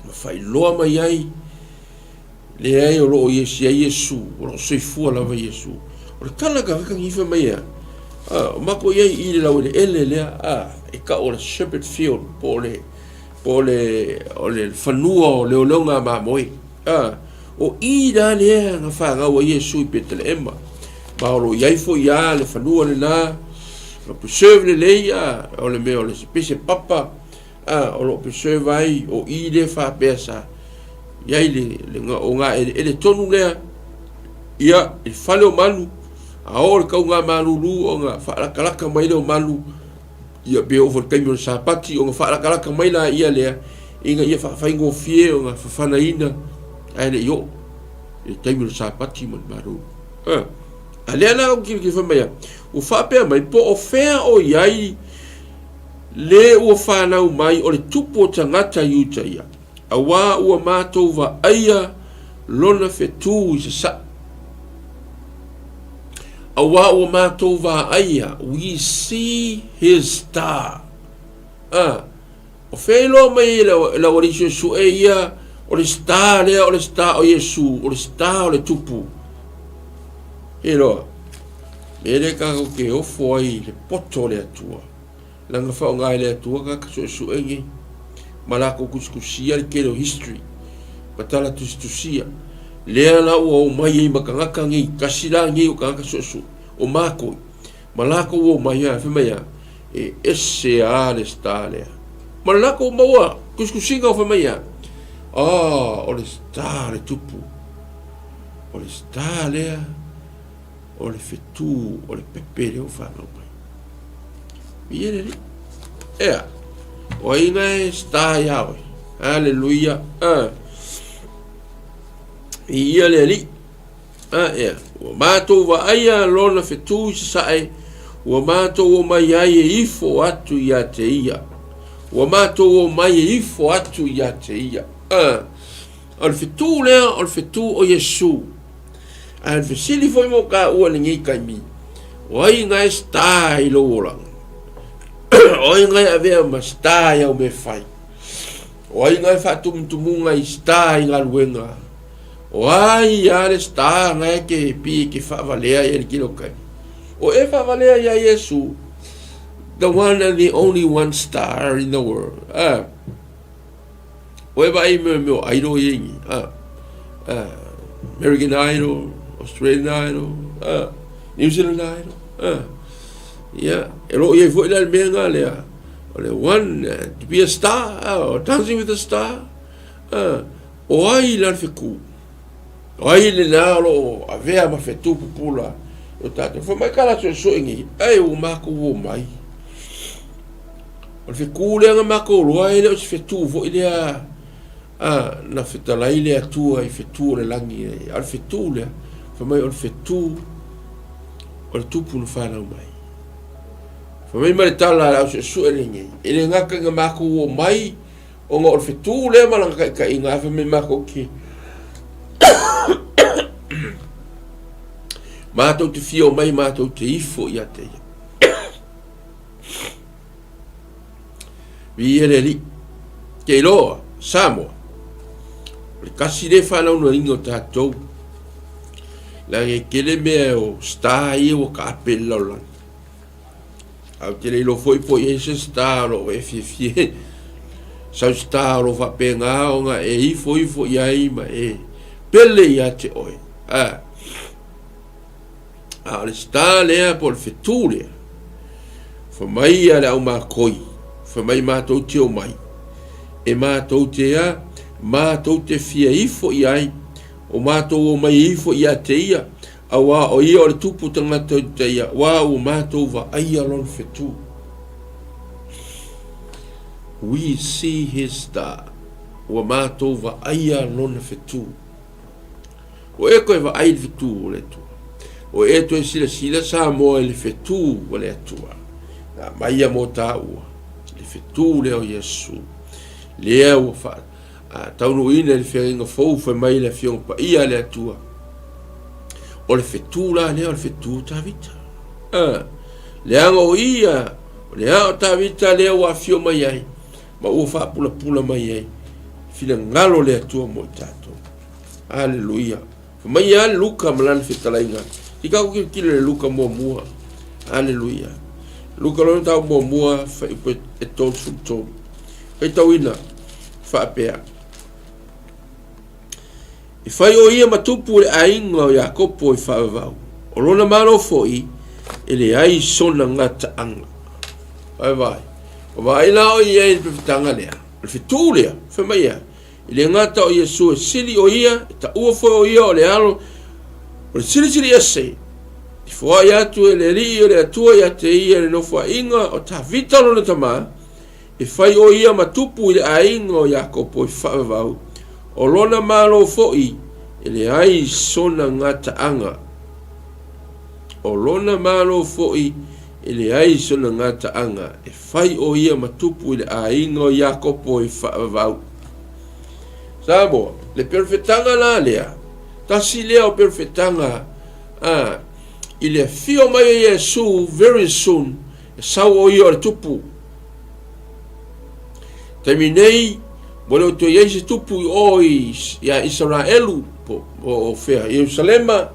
ma fa lo mai ai le ai o lo Yesu o lo soifua lava Yesu o le tala ka ngifa mai o mako iai i le lau ele lea e ka o le shepherd field po le o le whanua o le olonga ma moi o i da lea nga whanga wa Yesu i petele ema ma o lo iai fo ia le whanua le na o preserve le leia o le mea o le spese papa o lo preserve ai o i le whapesa iai le o ngā ele tonu lea ia il fale o manu a o le kau ngā manulu o ngā whaalakalaka mai le o manu ia be o kai mo sapati o ngā whaalakalaka mai la ia lea inga ia whaingo fie o ngā whawhanaina ai le yo e taimi o sapati mo maru a lea na o ki whamaya o whapea mai po o whea o iai le ua whanau mai o le tupu o tangata yuta ia a wā ua mātou wa aia lona whetū i sa a wā ua mātou wa aia we see his star o whelo mai la warisio su e ia o le star lea o le star o Yesu o le star o le tupu he loa me le kako ke ofo ai le poto le atua langa whao ngai le atua kaka su e ngi malako kuskusia le kero history patala tustusia lea la o mai i makangaka ngi kasila ngi o kanga sosu o mako malako o mai a femaya e esse ale stale malako mawa kuskusinga o femaya o le stale tupu o le stale o le fetu o le pepere o fano mai Ia le ea. O inga e sta ia oi. Hallelujah. Ia le li. Ea. Ua mātou wa aia lona whetū sae. Ua mātou o mai ai e ifo atu ia te ia. Ua mātou o mai e ifo atu ia te ia. Al whetū lea, al whetū o Yesu. Al whesili foi mo ka ua ni ngi kai mi. O ai ngai sta i lo orang. O ai ngai avea ma sta ia o me fai. O ai ngai whatumtumunga i sta i ngā luenga. O ai are sta ngai ke pi ke whavalea i ni kilo kai. O e whavalea ia Yesu. The one and the only one star in the world. O e vai meu idol i ingi. American Idol, Australian Idol, New Zealand Idol. Yeah, e ro ye foi le menga le. Le one to be a star, or Dancing with a Star. O ai la fiku. O ai le na lo avea ma fetu pupula. O tata foi mai kala so ingi. Ai o mako o mai. O fiku le nga mako lo ai le fetu fo ile na fetala ile atua I fetu le langi. Al fetu le foi mai o fetu o tupu no fala mai. Fa mai mare tala au se suelingi. Ele ngaka nga mako o mai o nga o fetu le malanga ka inga fa mai mako ki. Mātou te fio mai mātou te ifo ia te ia. Viere li. Ke loa, Samoa. Le kasi le whanau no ingo tātou. La nge kele mea o star i o ka apela o lan. Au te le lo foi po e se star o e fie. Sau star o whapenga o nga e ifo ia ima e. Pele ia te oe. Le star lea po le fetu lea. Fa mai a le au mā koi. Fa mai mātou te o mai. E mātou te a, mātou te fia ifo i ai. O mātou o mai ifo i a te ia. A wā o ia o le tupu tangata te ia. Wā o mātou wa aia lon fetu. We see his star. Wa mātou wa aia lon fetu. O e koe wa aia fetu o le tu. O e to sila sa mo le fetu o le atua. Na mai mo ta ua. Le fetu le o Yesu. Le o fa. Taunu ina le feringa fou fa mai le fiong pa ia le atua. O le fetu la le o le fetu ta vita. Le anga o ia. Le anga ta vita le o afio mai ai. Ma o fa pula mai ai. Fila ngalo le atua mo tato. Hallelujah. Fa mai ai luka malan fitalainga. Ika ko kile le luka mua. Hallelujah. Luka lo tau mua fa ipe etol sumtom. Kai tawina fa apea. I fai o ia matupu le ainga o Yakopo I whaavau. O lona mano foi ele ai sona ngata anga. Vai. O vai la o ia I pefitanga lea. Le fitu lea. Fa mai ia. Ile ngata o Yesu e sili o ia. Ta ua foi o ia o le alo. O le siri ase. I fua ia tu e le ri o le atua ia te ia le nofua inga o ta vita lona tama. I fai o ia matupu I le ainga o Yakopo I whaavau. O lona malo foi ele ai sona ngata anga. O lona malo foi ele ai sona ngata anga. E fai o ia matupu I le ainga o Yakopo I whaavau. Samoa, le perfetanga la lea. Tasi lea o perfetanga. Ile fio mai Yesu very soon. E sau o ia o le tupu. Terminei. Mole o to Yesu tupu o ia Israelu o fea Jerusalema.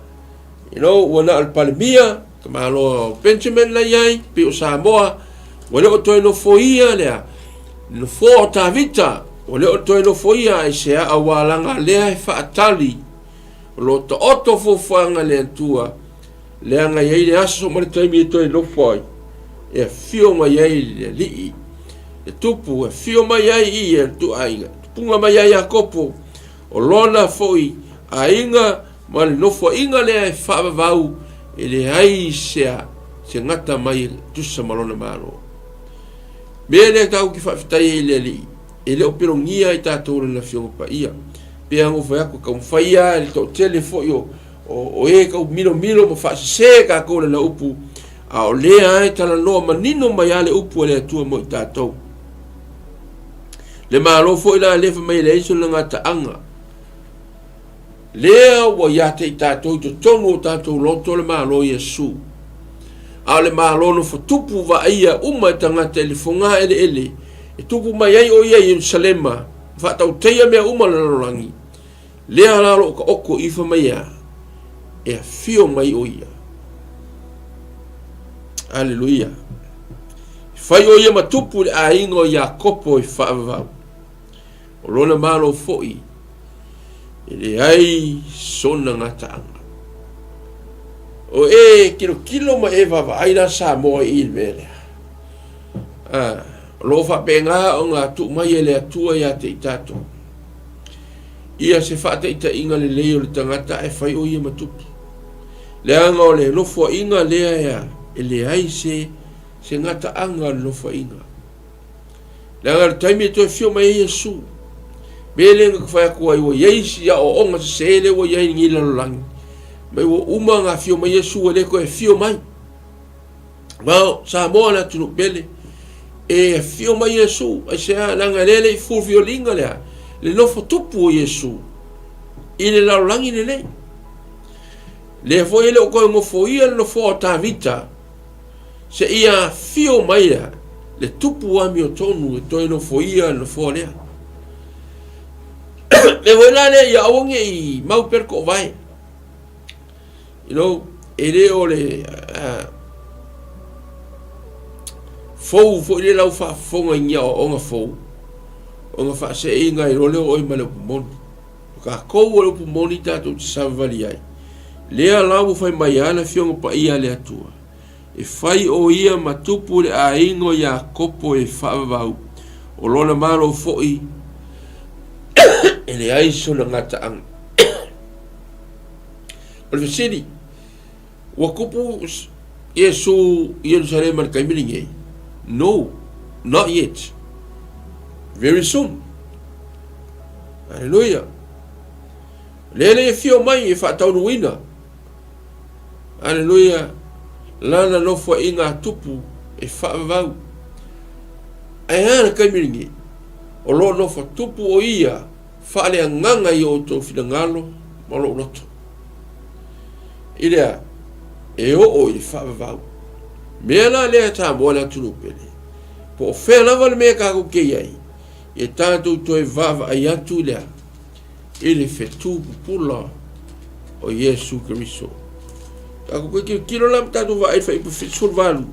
Wana alpalemia. Kamalo Benjamin la iai. Pe o Samoa. Mole o to no foia lea. No fo ta vita. Mole o to no foia I se a walanga lea e faatali. Lo to oto fo fanga le tua. Lea nga iai le aso mare taimi e to no foi. E fio ma iai le lii. E tupu e fio mai ai I e tu ainga. Punga mai ai Yakopo. O lona foi a inga ma le nofo inga le e whaavau e le ai sea se ngata mai tusa malona malo. Bele tau ki whawhitai e le li. E leo pero ngia i tātou na fionga pa ia. Pea ngo whai ako kau mwhaia e tau tele fo i o e kau milo ma whaasese ka kore na upu. A o lea e tala noa manino mai ale upu e le atua mo i tātou. Le malo fo i la lefa mai le iso na ngata anga. Lea wa iate i tātou to tonu o tātou loto le malo Yesu. A le malo no fatupu wa ia uma tangata le fonga ele. E tupu mai ai o ia Yerusalema. Whatau teia mea uma lalorangi. Lea lalo ka oko ifa mai a. E a fio mai o ia. Aleluia. Fai o ia matupu le a ingo ia kopo i whaavavau. O lona malo foi. Ele ai sona ngata anga. O kilo ma vava aina sa mo i mele. Lo fa penga o nga tu mai ele atua ia te tato. Ia se fa te inga le leo le tangata e fai o ia matupu. Le anga o le lofo inga lea ia. Ele ai se ngata anga lofo inga. Le anga le taimi e toi fio mai Yesu. Bele nga kufaya kuwa iwa yeisi ya o onga se ele wa yei ngila lolangi. Mai wa uma nga fio mai Yesu wa leko e fio mai. Wao, sa moa na tunu bele. E fio mai Yesu. Ai se a langa lele i full fio linga lea. Le nofo tupu o Yesu. Ile la lolangi le lei. Le fo ele o koe ngofo ia le nofo o ta vita. Se ia fio mai lea. Le tupu wami o tonu e toi nofo ia le nofo lea. Le voila le ya onge I mau perko vai. You know, ele ole fo ile lau fa fonga nya o nga fo. O fa se inga I role o I male pumon. Ka ko o pumon I tatou te savali ai. Lea lau fai mai ana fionga pa ia le atua. E fai o ia matupu le a ingo ya kopo e whaavau. O lona malo foi ele ai so na ngata ang. Ole sidi. Wa kupu Yesu Yerusalem al kaimilinge. No, not yet. Very soon. Hallelujah. Lele e fio mai e whatau nuina. Hallelujah. Lana no fo inga tupu e whaavau. Ai hana kaimilinge. O lo no fo tupu o ia. Fale nganga I o to finangalo malo loto. Ilea e o I whaavau. Mea la lea tā moana tunu pele. Po whea lava le mea kako kei ai. E tātou toi vava ai atu lea. Ile whetu pupula o Yesu Keriso. Kako koe kilo lam tātou va ai whaipu whetsul valu.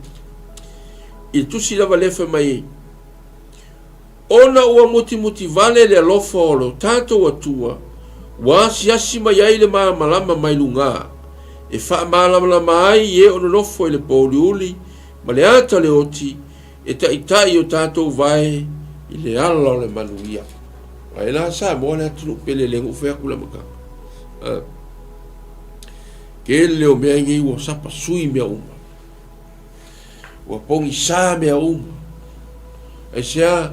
I tusi lava lefa mai ona ua muti vale le alofa o lo tātou atua, wa siasi mai ai le malama mai lunga, e wha malama ai e ono lofo I le pauliuli, ma le ata le oti, e taitai o tātou vai I le ala o le manuia. Ai la sa mo le atunu pele le ngufea kula maka. Ke leo mea ngi ua sapa sui mea uma. Ua pongi sa mea uma. E sea,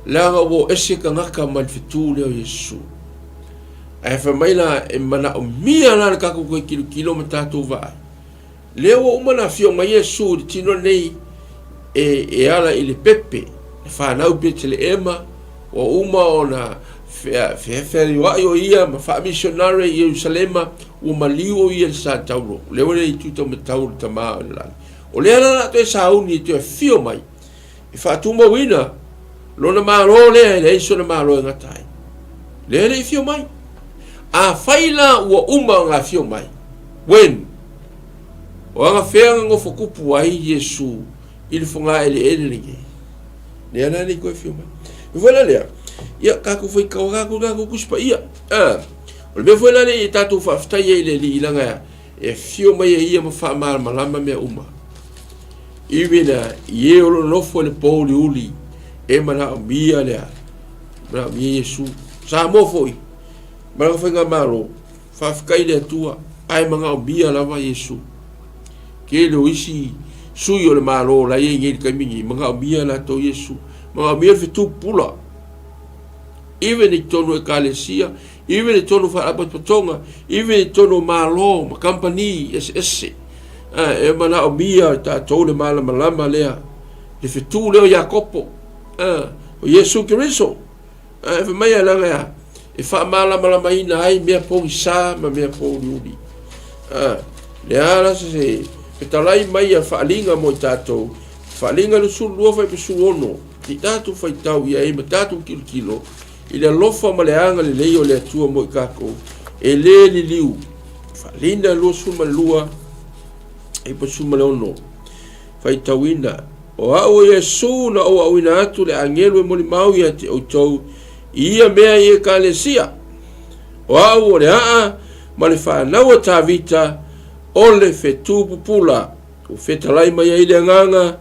langa wo ese ka ngaka man fitu leo Yesu. Ai fa mai la e mana o mia la ka ko kilo matato va. Leo o mana fio mai Yesu di tino nei e ala ile pepe. Fa na u petele ema o uma ona fe wa yo ia ma fa missionary Jerusalema o maliu ia sa tauro. Leo le tuto matauro tama la. O le ala to sa uni to fio mai. E fa tuma wina. Lona malo le iso na malo ngatai. Le fio mai. A faila ua uma nga fio mai. When o nga fea ngo fokupu ai Yesu il fonga ele linge. Le ana ni ko fio mai. Voilà le. Ya kako foi kako kuspa ia. O le foi la le tatu fa fta ye le langa e fio mai ia ma fa mal malama me uma. Ibina ye o no fo le poli uli. E mana mia lea. Mana mia Yesu. Sa mo foi. Mana foi nga malo. Fa fikai le tua. Ai manga mia lava Yesu. Ke lo isi sui o le malo la ye ngei kamingi. Manga mia la to Yesu. ma mir fe tu pula even i tonu e kalesia even i tonu fa abat patonga even i tonu malo ma company esse e mana o mia ta tole mala malama lea le fe tu leo Jakopo o Yesu Kristo e fe mai ala ya e fa mala malama ina ai mea po isa ma mea po uri le ala se e talai mai a fa linga mo tato fa linga lu sul luofa e su ono ti tatu fai tau ia e ma tatu kilo i le lofa ma le anga le leo le atua mo i kako e le li liu fa linda lo suma lua e pa suma le ono fai tauina o au Yesu na o auina atu le angelu e moli mau ia te o tau ia mea i e ka le sia o au o le aa ma le fa naua ta vita o le fetu pupula o fetalai mai ai le nganga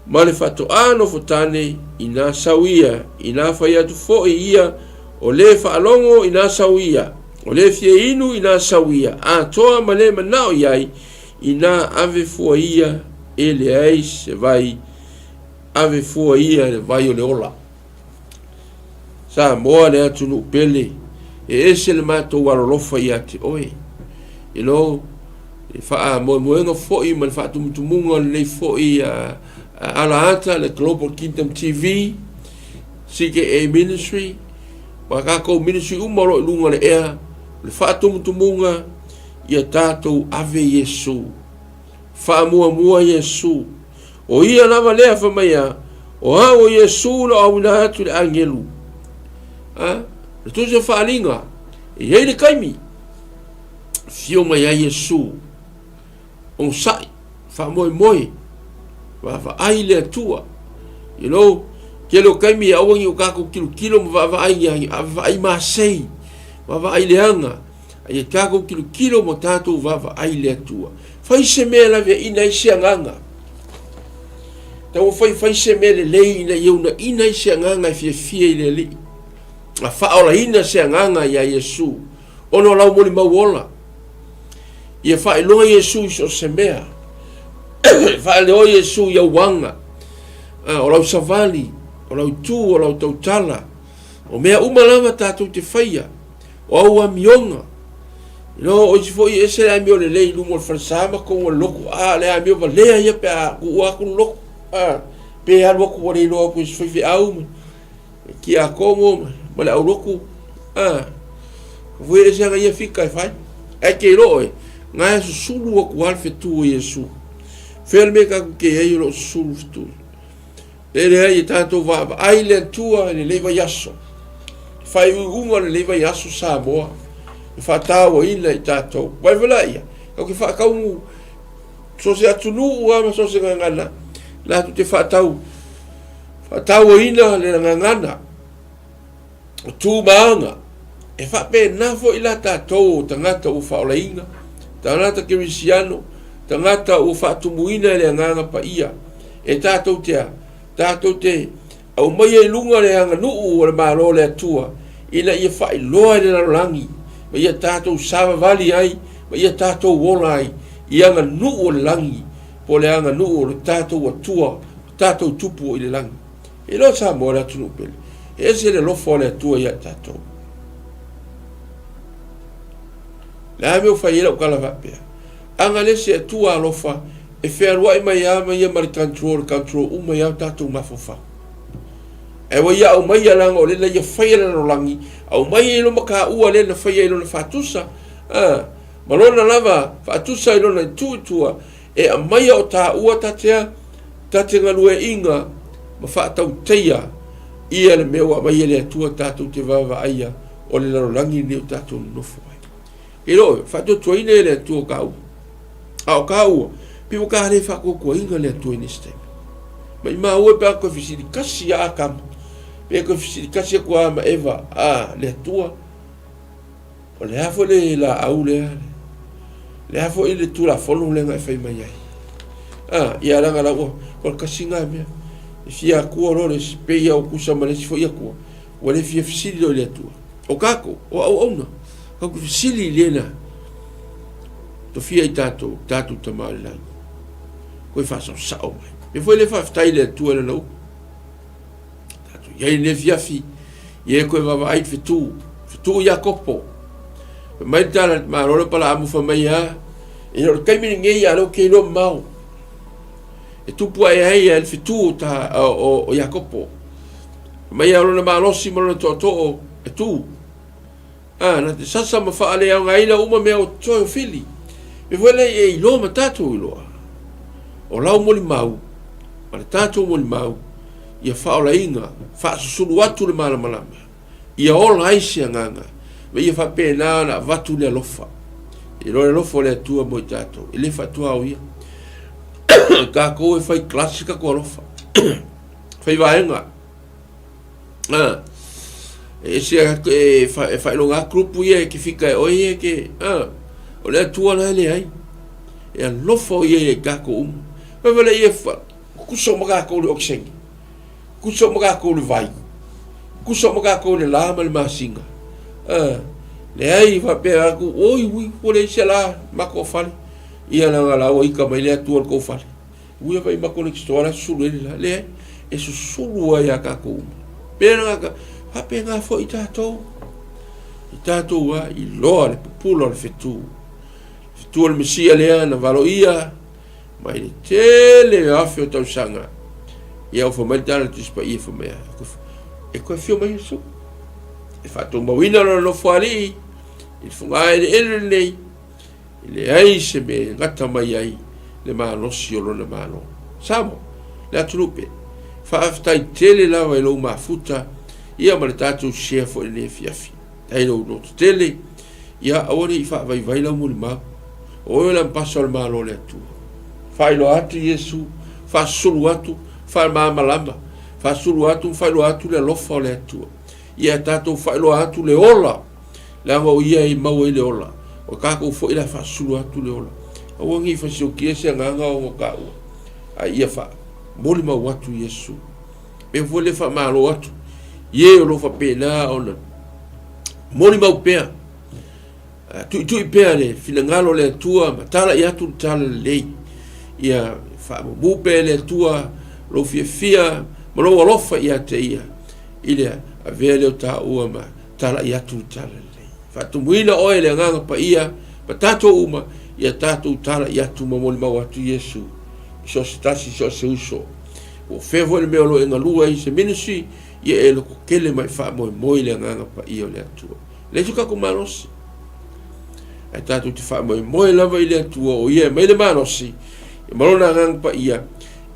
ma le fatoano fotane ina sawia ina fai atu fo'i ia o le fa'alongo ina sawia o le fie inu ina sawia a toa ma le manao iai ina ave fua ia e le ai se vai ave fua ia le vai o le ola sa moa le atu nu pele e ese le mato warolofa ia te oe you know fa mo nga fo'i ma fa tumutumunga le fo'i ala ata le Global Kingdom TV CKA Ministry Wakako Ministry umaro lunga le ea le whaatumutumunga ia tātou ave Yesu whaamua Yesu o ia lava lea whamaya o hao Yesu la awina atu le angelu le tuse whaalinga e hei le kaimi fio mai a Yesu o sai whaamoe va ai le tua you know ke lo kai mi awangi o kako kilo va ai ma sei va ai le anga ai kako kilo mo tato va ai le tua fai se me la via ina isi nganga tau fai se me le ina yuna ina isi nganga fie le li a fa ola ina se nganga ya Yesu ono la mo ma wola ia fa lo Yesu so se mea fa le o Yesu ya wanga o lau savali o lau tu o lau tautala o mea umalama tātou te whaia o au a mionga no o si foi ese a mio le lei lumo al farsama ko o loko le a mio valea ia pe a ua ku loko pe a loko o le lo ko si foi au ki a como ma le au loko foi ese a ia fika e fai e ke lo e ngai su sulu o ku alfe tu Yesu Ferme ka ke ai lo sulftu. Ele ai tanto va ai le tua le leva yaso. Fai unga le leva yaso sa boa. Fa tawo ina tato. Vai velaia. O que fa ka un so se atunu o ama so se ngana. La tu te fa tawo. Fa tawo ina le ngana. Tu manga. E fa pe na fo ila tato tangata u fa ola inga. Tangata kirisiano. Tangata o whaatumuina le nganga pa ia. E tātou te au mai e lunga le anga nuu o le maro le atua. Ina ia whai loa le larangi. Ma ia tātou sawa vali ai. Ma ia tātou wola ai. Ia anga nuu o le langi. Po le anga nuu o le tātou atua. Tātou tupu o le langi. E lo sa mo le atunu pele. E se le lofo le atua ia tātou. Le ame o whai ela o kalavapea. Anga le se tua alofa e fe arwa i mai ama ia mari control uma ia tatu mafofa e wa ia o mai langa o le ia fai le rolangi au mai lo maka ua le na fai lo na fatusa malona lava fatusa lo na tutua e a mai o ta ua tatea tatenga lue inga ma fa tau teia ia le mewa mai le tua tatu te vava aia o le rolangi ni tatu no foi e lo fatu toine le tua kau au kau piu ka le fa ko inga le tu ni ste mai ma o pe ko fisili kasi a kam pe ko fisili kasi ko ma eva le tua o le afo le la au le afo ile tu la folo le ngai fai mai ai ia la ngala o kasi nga me fia ko ro le pe ia o kusa ma le fo ia ko o le fia fisili le tua o kako o au na ko fisili le na to fia i tatu tamale la ko fa so sao e foi le fa tai le tu le no ia i ne fiafi ia koe vavai fetu ia kopo mai tala marole pala amu fa mai a e no kai mi nge ia lo ke lo mau e tupu ai ai el fetu ta o ia kopo mai a lo na malosi mo to e tu na te sasa ma fa ale nga ila uma me o to fili e vole e lo matatu lo o lau mo mau ma tatu mo mau ia fa ola inga fa susulu atu le mala malama ia ola aisi nganga me ia fa pena na vatu le lofa e lo lofa le tua mo tatu e le fa tua o ia ka ko e fai klasika ko lofa fai vaenga e se e fa lo nga grupo ia que fica o ia que o le tua na le ai e lofa ia ka ko me vale ia fa kuso mga ko le oxen kuso mga ko le vai kuso mga ko le lama le masinga le ai fa pe aku oi po le sela mako fale ia na la o ika mai le tu ko fale ui vai mako le história sulu le e sulu ia ka ko pena ka fa pe nga fo itato wa i lo le pulo le fetu le mesia le na valoia mai le tele afio tau sanga ia o mai tala tispa ia fo mea e ko fio mai so e fa to mawina no fali il funga ele nei le ai se me ngata mai ai le malo sio lo le malo samo la trupe fa aftai tele la vai lo mafuta ia ma le tatu chefo le fiafi ai lo no tele ia ora i fa vai la mulma o la passo al malo le tu fai lo atu Yesu fa sulu atu fa malama fa sulu atu fa lo atu le lofa le tu ia tato fa lo atu le ola la mo ia i mau le ola o ka ko fo ila fa sulu atu le ola o ngi fa sio kiese nganga o ka o ai ia fa moli ma watu Yesu be vole fa malo atu ye lo fa pena ona moli ma pea tu pea le fina ngalo le tua matala ia tu tala le ia fa bu pe le tua lo fia mo lo lofa ia te ia ile a vele ta uma tala ia tu tala le fa tu muina o ele nganga pa ia pa tato uma ia tato tala ia tu mo ma watu Yesu so stasi so se uso o fevo le me lo en lua i se ministry ia ele ko kele mai fa mo le nganga pa ia le tua le juka ko malos ai tato te fa mo lava ile tua o ia mai le malosi e malona nganga pa ia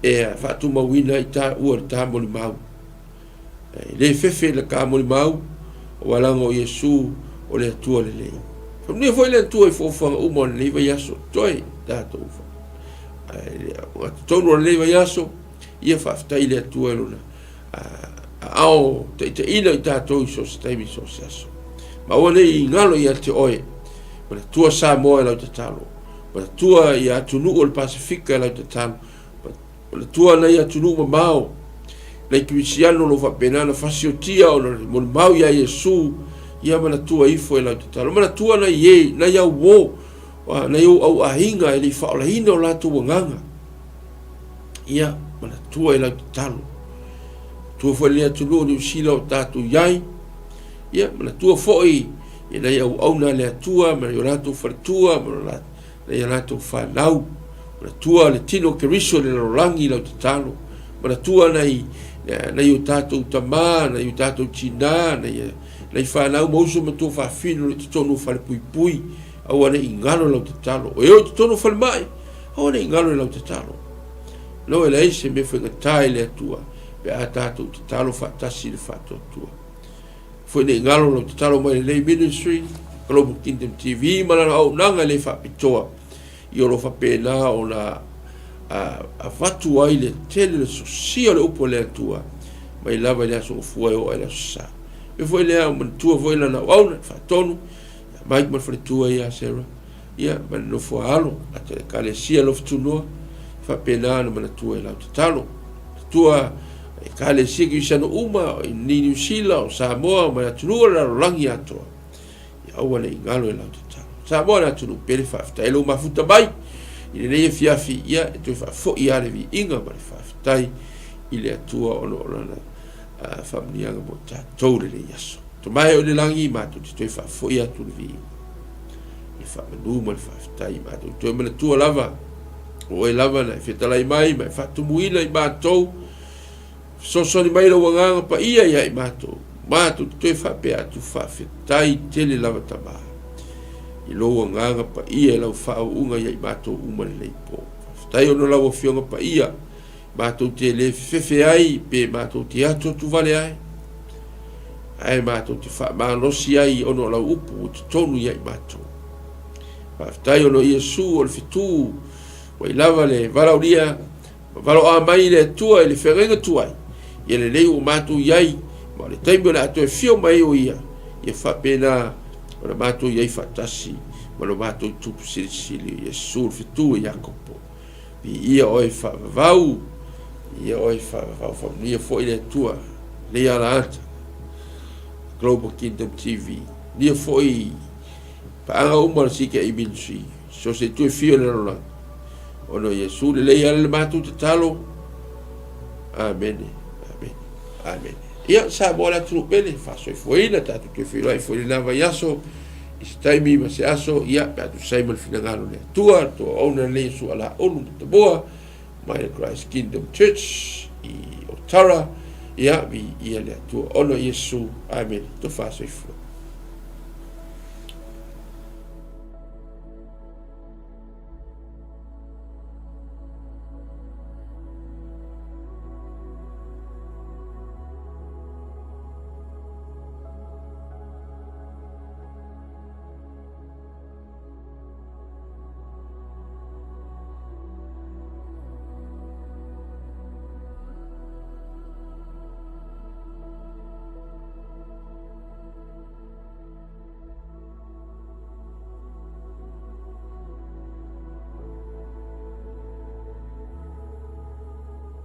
e fa tu mawina ita o ta mo mau le fefe le ka mo mau o lango Yesu o le tua le fa ne foi le tua fo fa o mo le vai aso toi tato o tono le vai aso ia fa sta ile tua luna ao te ina tato so stemi so seso ma o le ngalo ia te oe o le tua sa mo e la te talo o le tua ia tunu o le Pasifika la te talo o le tua na ia tunu ma mau le Cristiano lo fa penana fasiotia o le mo mau ia Yesu ia mana tua ifo e la te talo mana tua na ye na ia wo na yo au ahinga ele fa o hino la tua nganga ia mana tua e la te talo tua fo le tunu ni sila o tatu yai ia mana tua foi e na ia au na le tua ma yo la tu fartua ma la ia la tu fa lau ma tua le tino keriso le rolangi la te talo ma tua na yo tatu tama na yo tatu china na ia fa lau mo so ma tu fa fino le tonu fa pui au ana ingalo la te talo o yo tonu fa mai au ana ingalo la te talo lo ele se me foi ngai le tua pe atatu te talo fa tasi le fa tua foi ne ngalo lo te talo mai le ministry Global Kingdom TV mana au nanga le fa pitoa i lo fa pena ona a fatu ai le tele social upo le tua mai lava le so foi o ela sa e foi le o tua foi la na au fa tonu mai mo fa tua ia sera ia man no fo alo ate kale sia lo ftuno fa pena no mana tua la te talo tua e kale sia ki sano uma ni New Zealand o Samoa ma tunu la langi ato ia o le ngalo e la te talo Samoa na tunu pele fa ta elo mafuta bai ile le fiafi ia e tu fa fo ia le vi inga ma fa tai ile tua ono whamnianga mo tātou le iaso. To mai o le langi mātou te toi whafoi atu le vi. I whamanu mo le whaftai mātou. Toi mana tua lava. O e lava na i whetalai mai, mai whatumuina i mātou. Sosoni mai la wanganga pa ia i mātou. Mātou te toi whape atu whawhetai tele lava tama. I lo wanganga pa ia lau whaunga i mātou umane leipo. Whaftai ono lau o whionga pa ia. Mātou te le fefe ai, pe mātou te ato tu vale ai. Ai mātou te whamanosi ai ono lau upu o te tonu i mātou. Whaftai ono Iesu o le fitu, o i lava le varauria, varo a mai le tua e le whengenga tuai. Ia le leu o mātou iai, ma le taimio le ato e fio mai o ia. Ia whapena, o le mātou iai whatasi, ma le mātou tupu sili, Iesu le fitu e Jakopo. Ia oi whavau, ia oi whavau, ia fo i le tua, le ala anta. Global Kingdom TV. Nia fo i paanga umar sike i ministry. So se tu e fio le rola. Ono Iesu le lei ala le mātou te talo. Amen. Amen. Amen. Ia sa mola tunu pele. Faso e foina tatu tu e fio lai fo i lava yaso. Isi taimi ma se aso. Ia pētu saimal finangalo le tua. To ona le Iesu ala onu te boa. Mai Christ Kingdom Church. I Otara. Ia vi ia le tua. Ono Iesu. Amen. To faso e fio.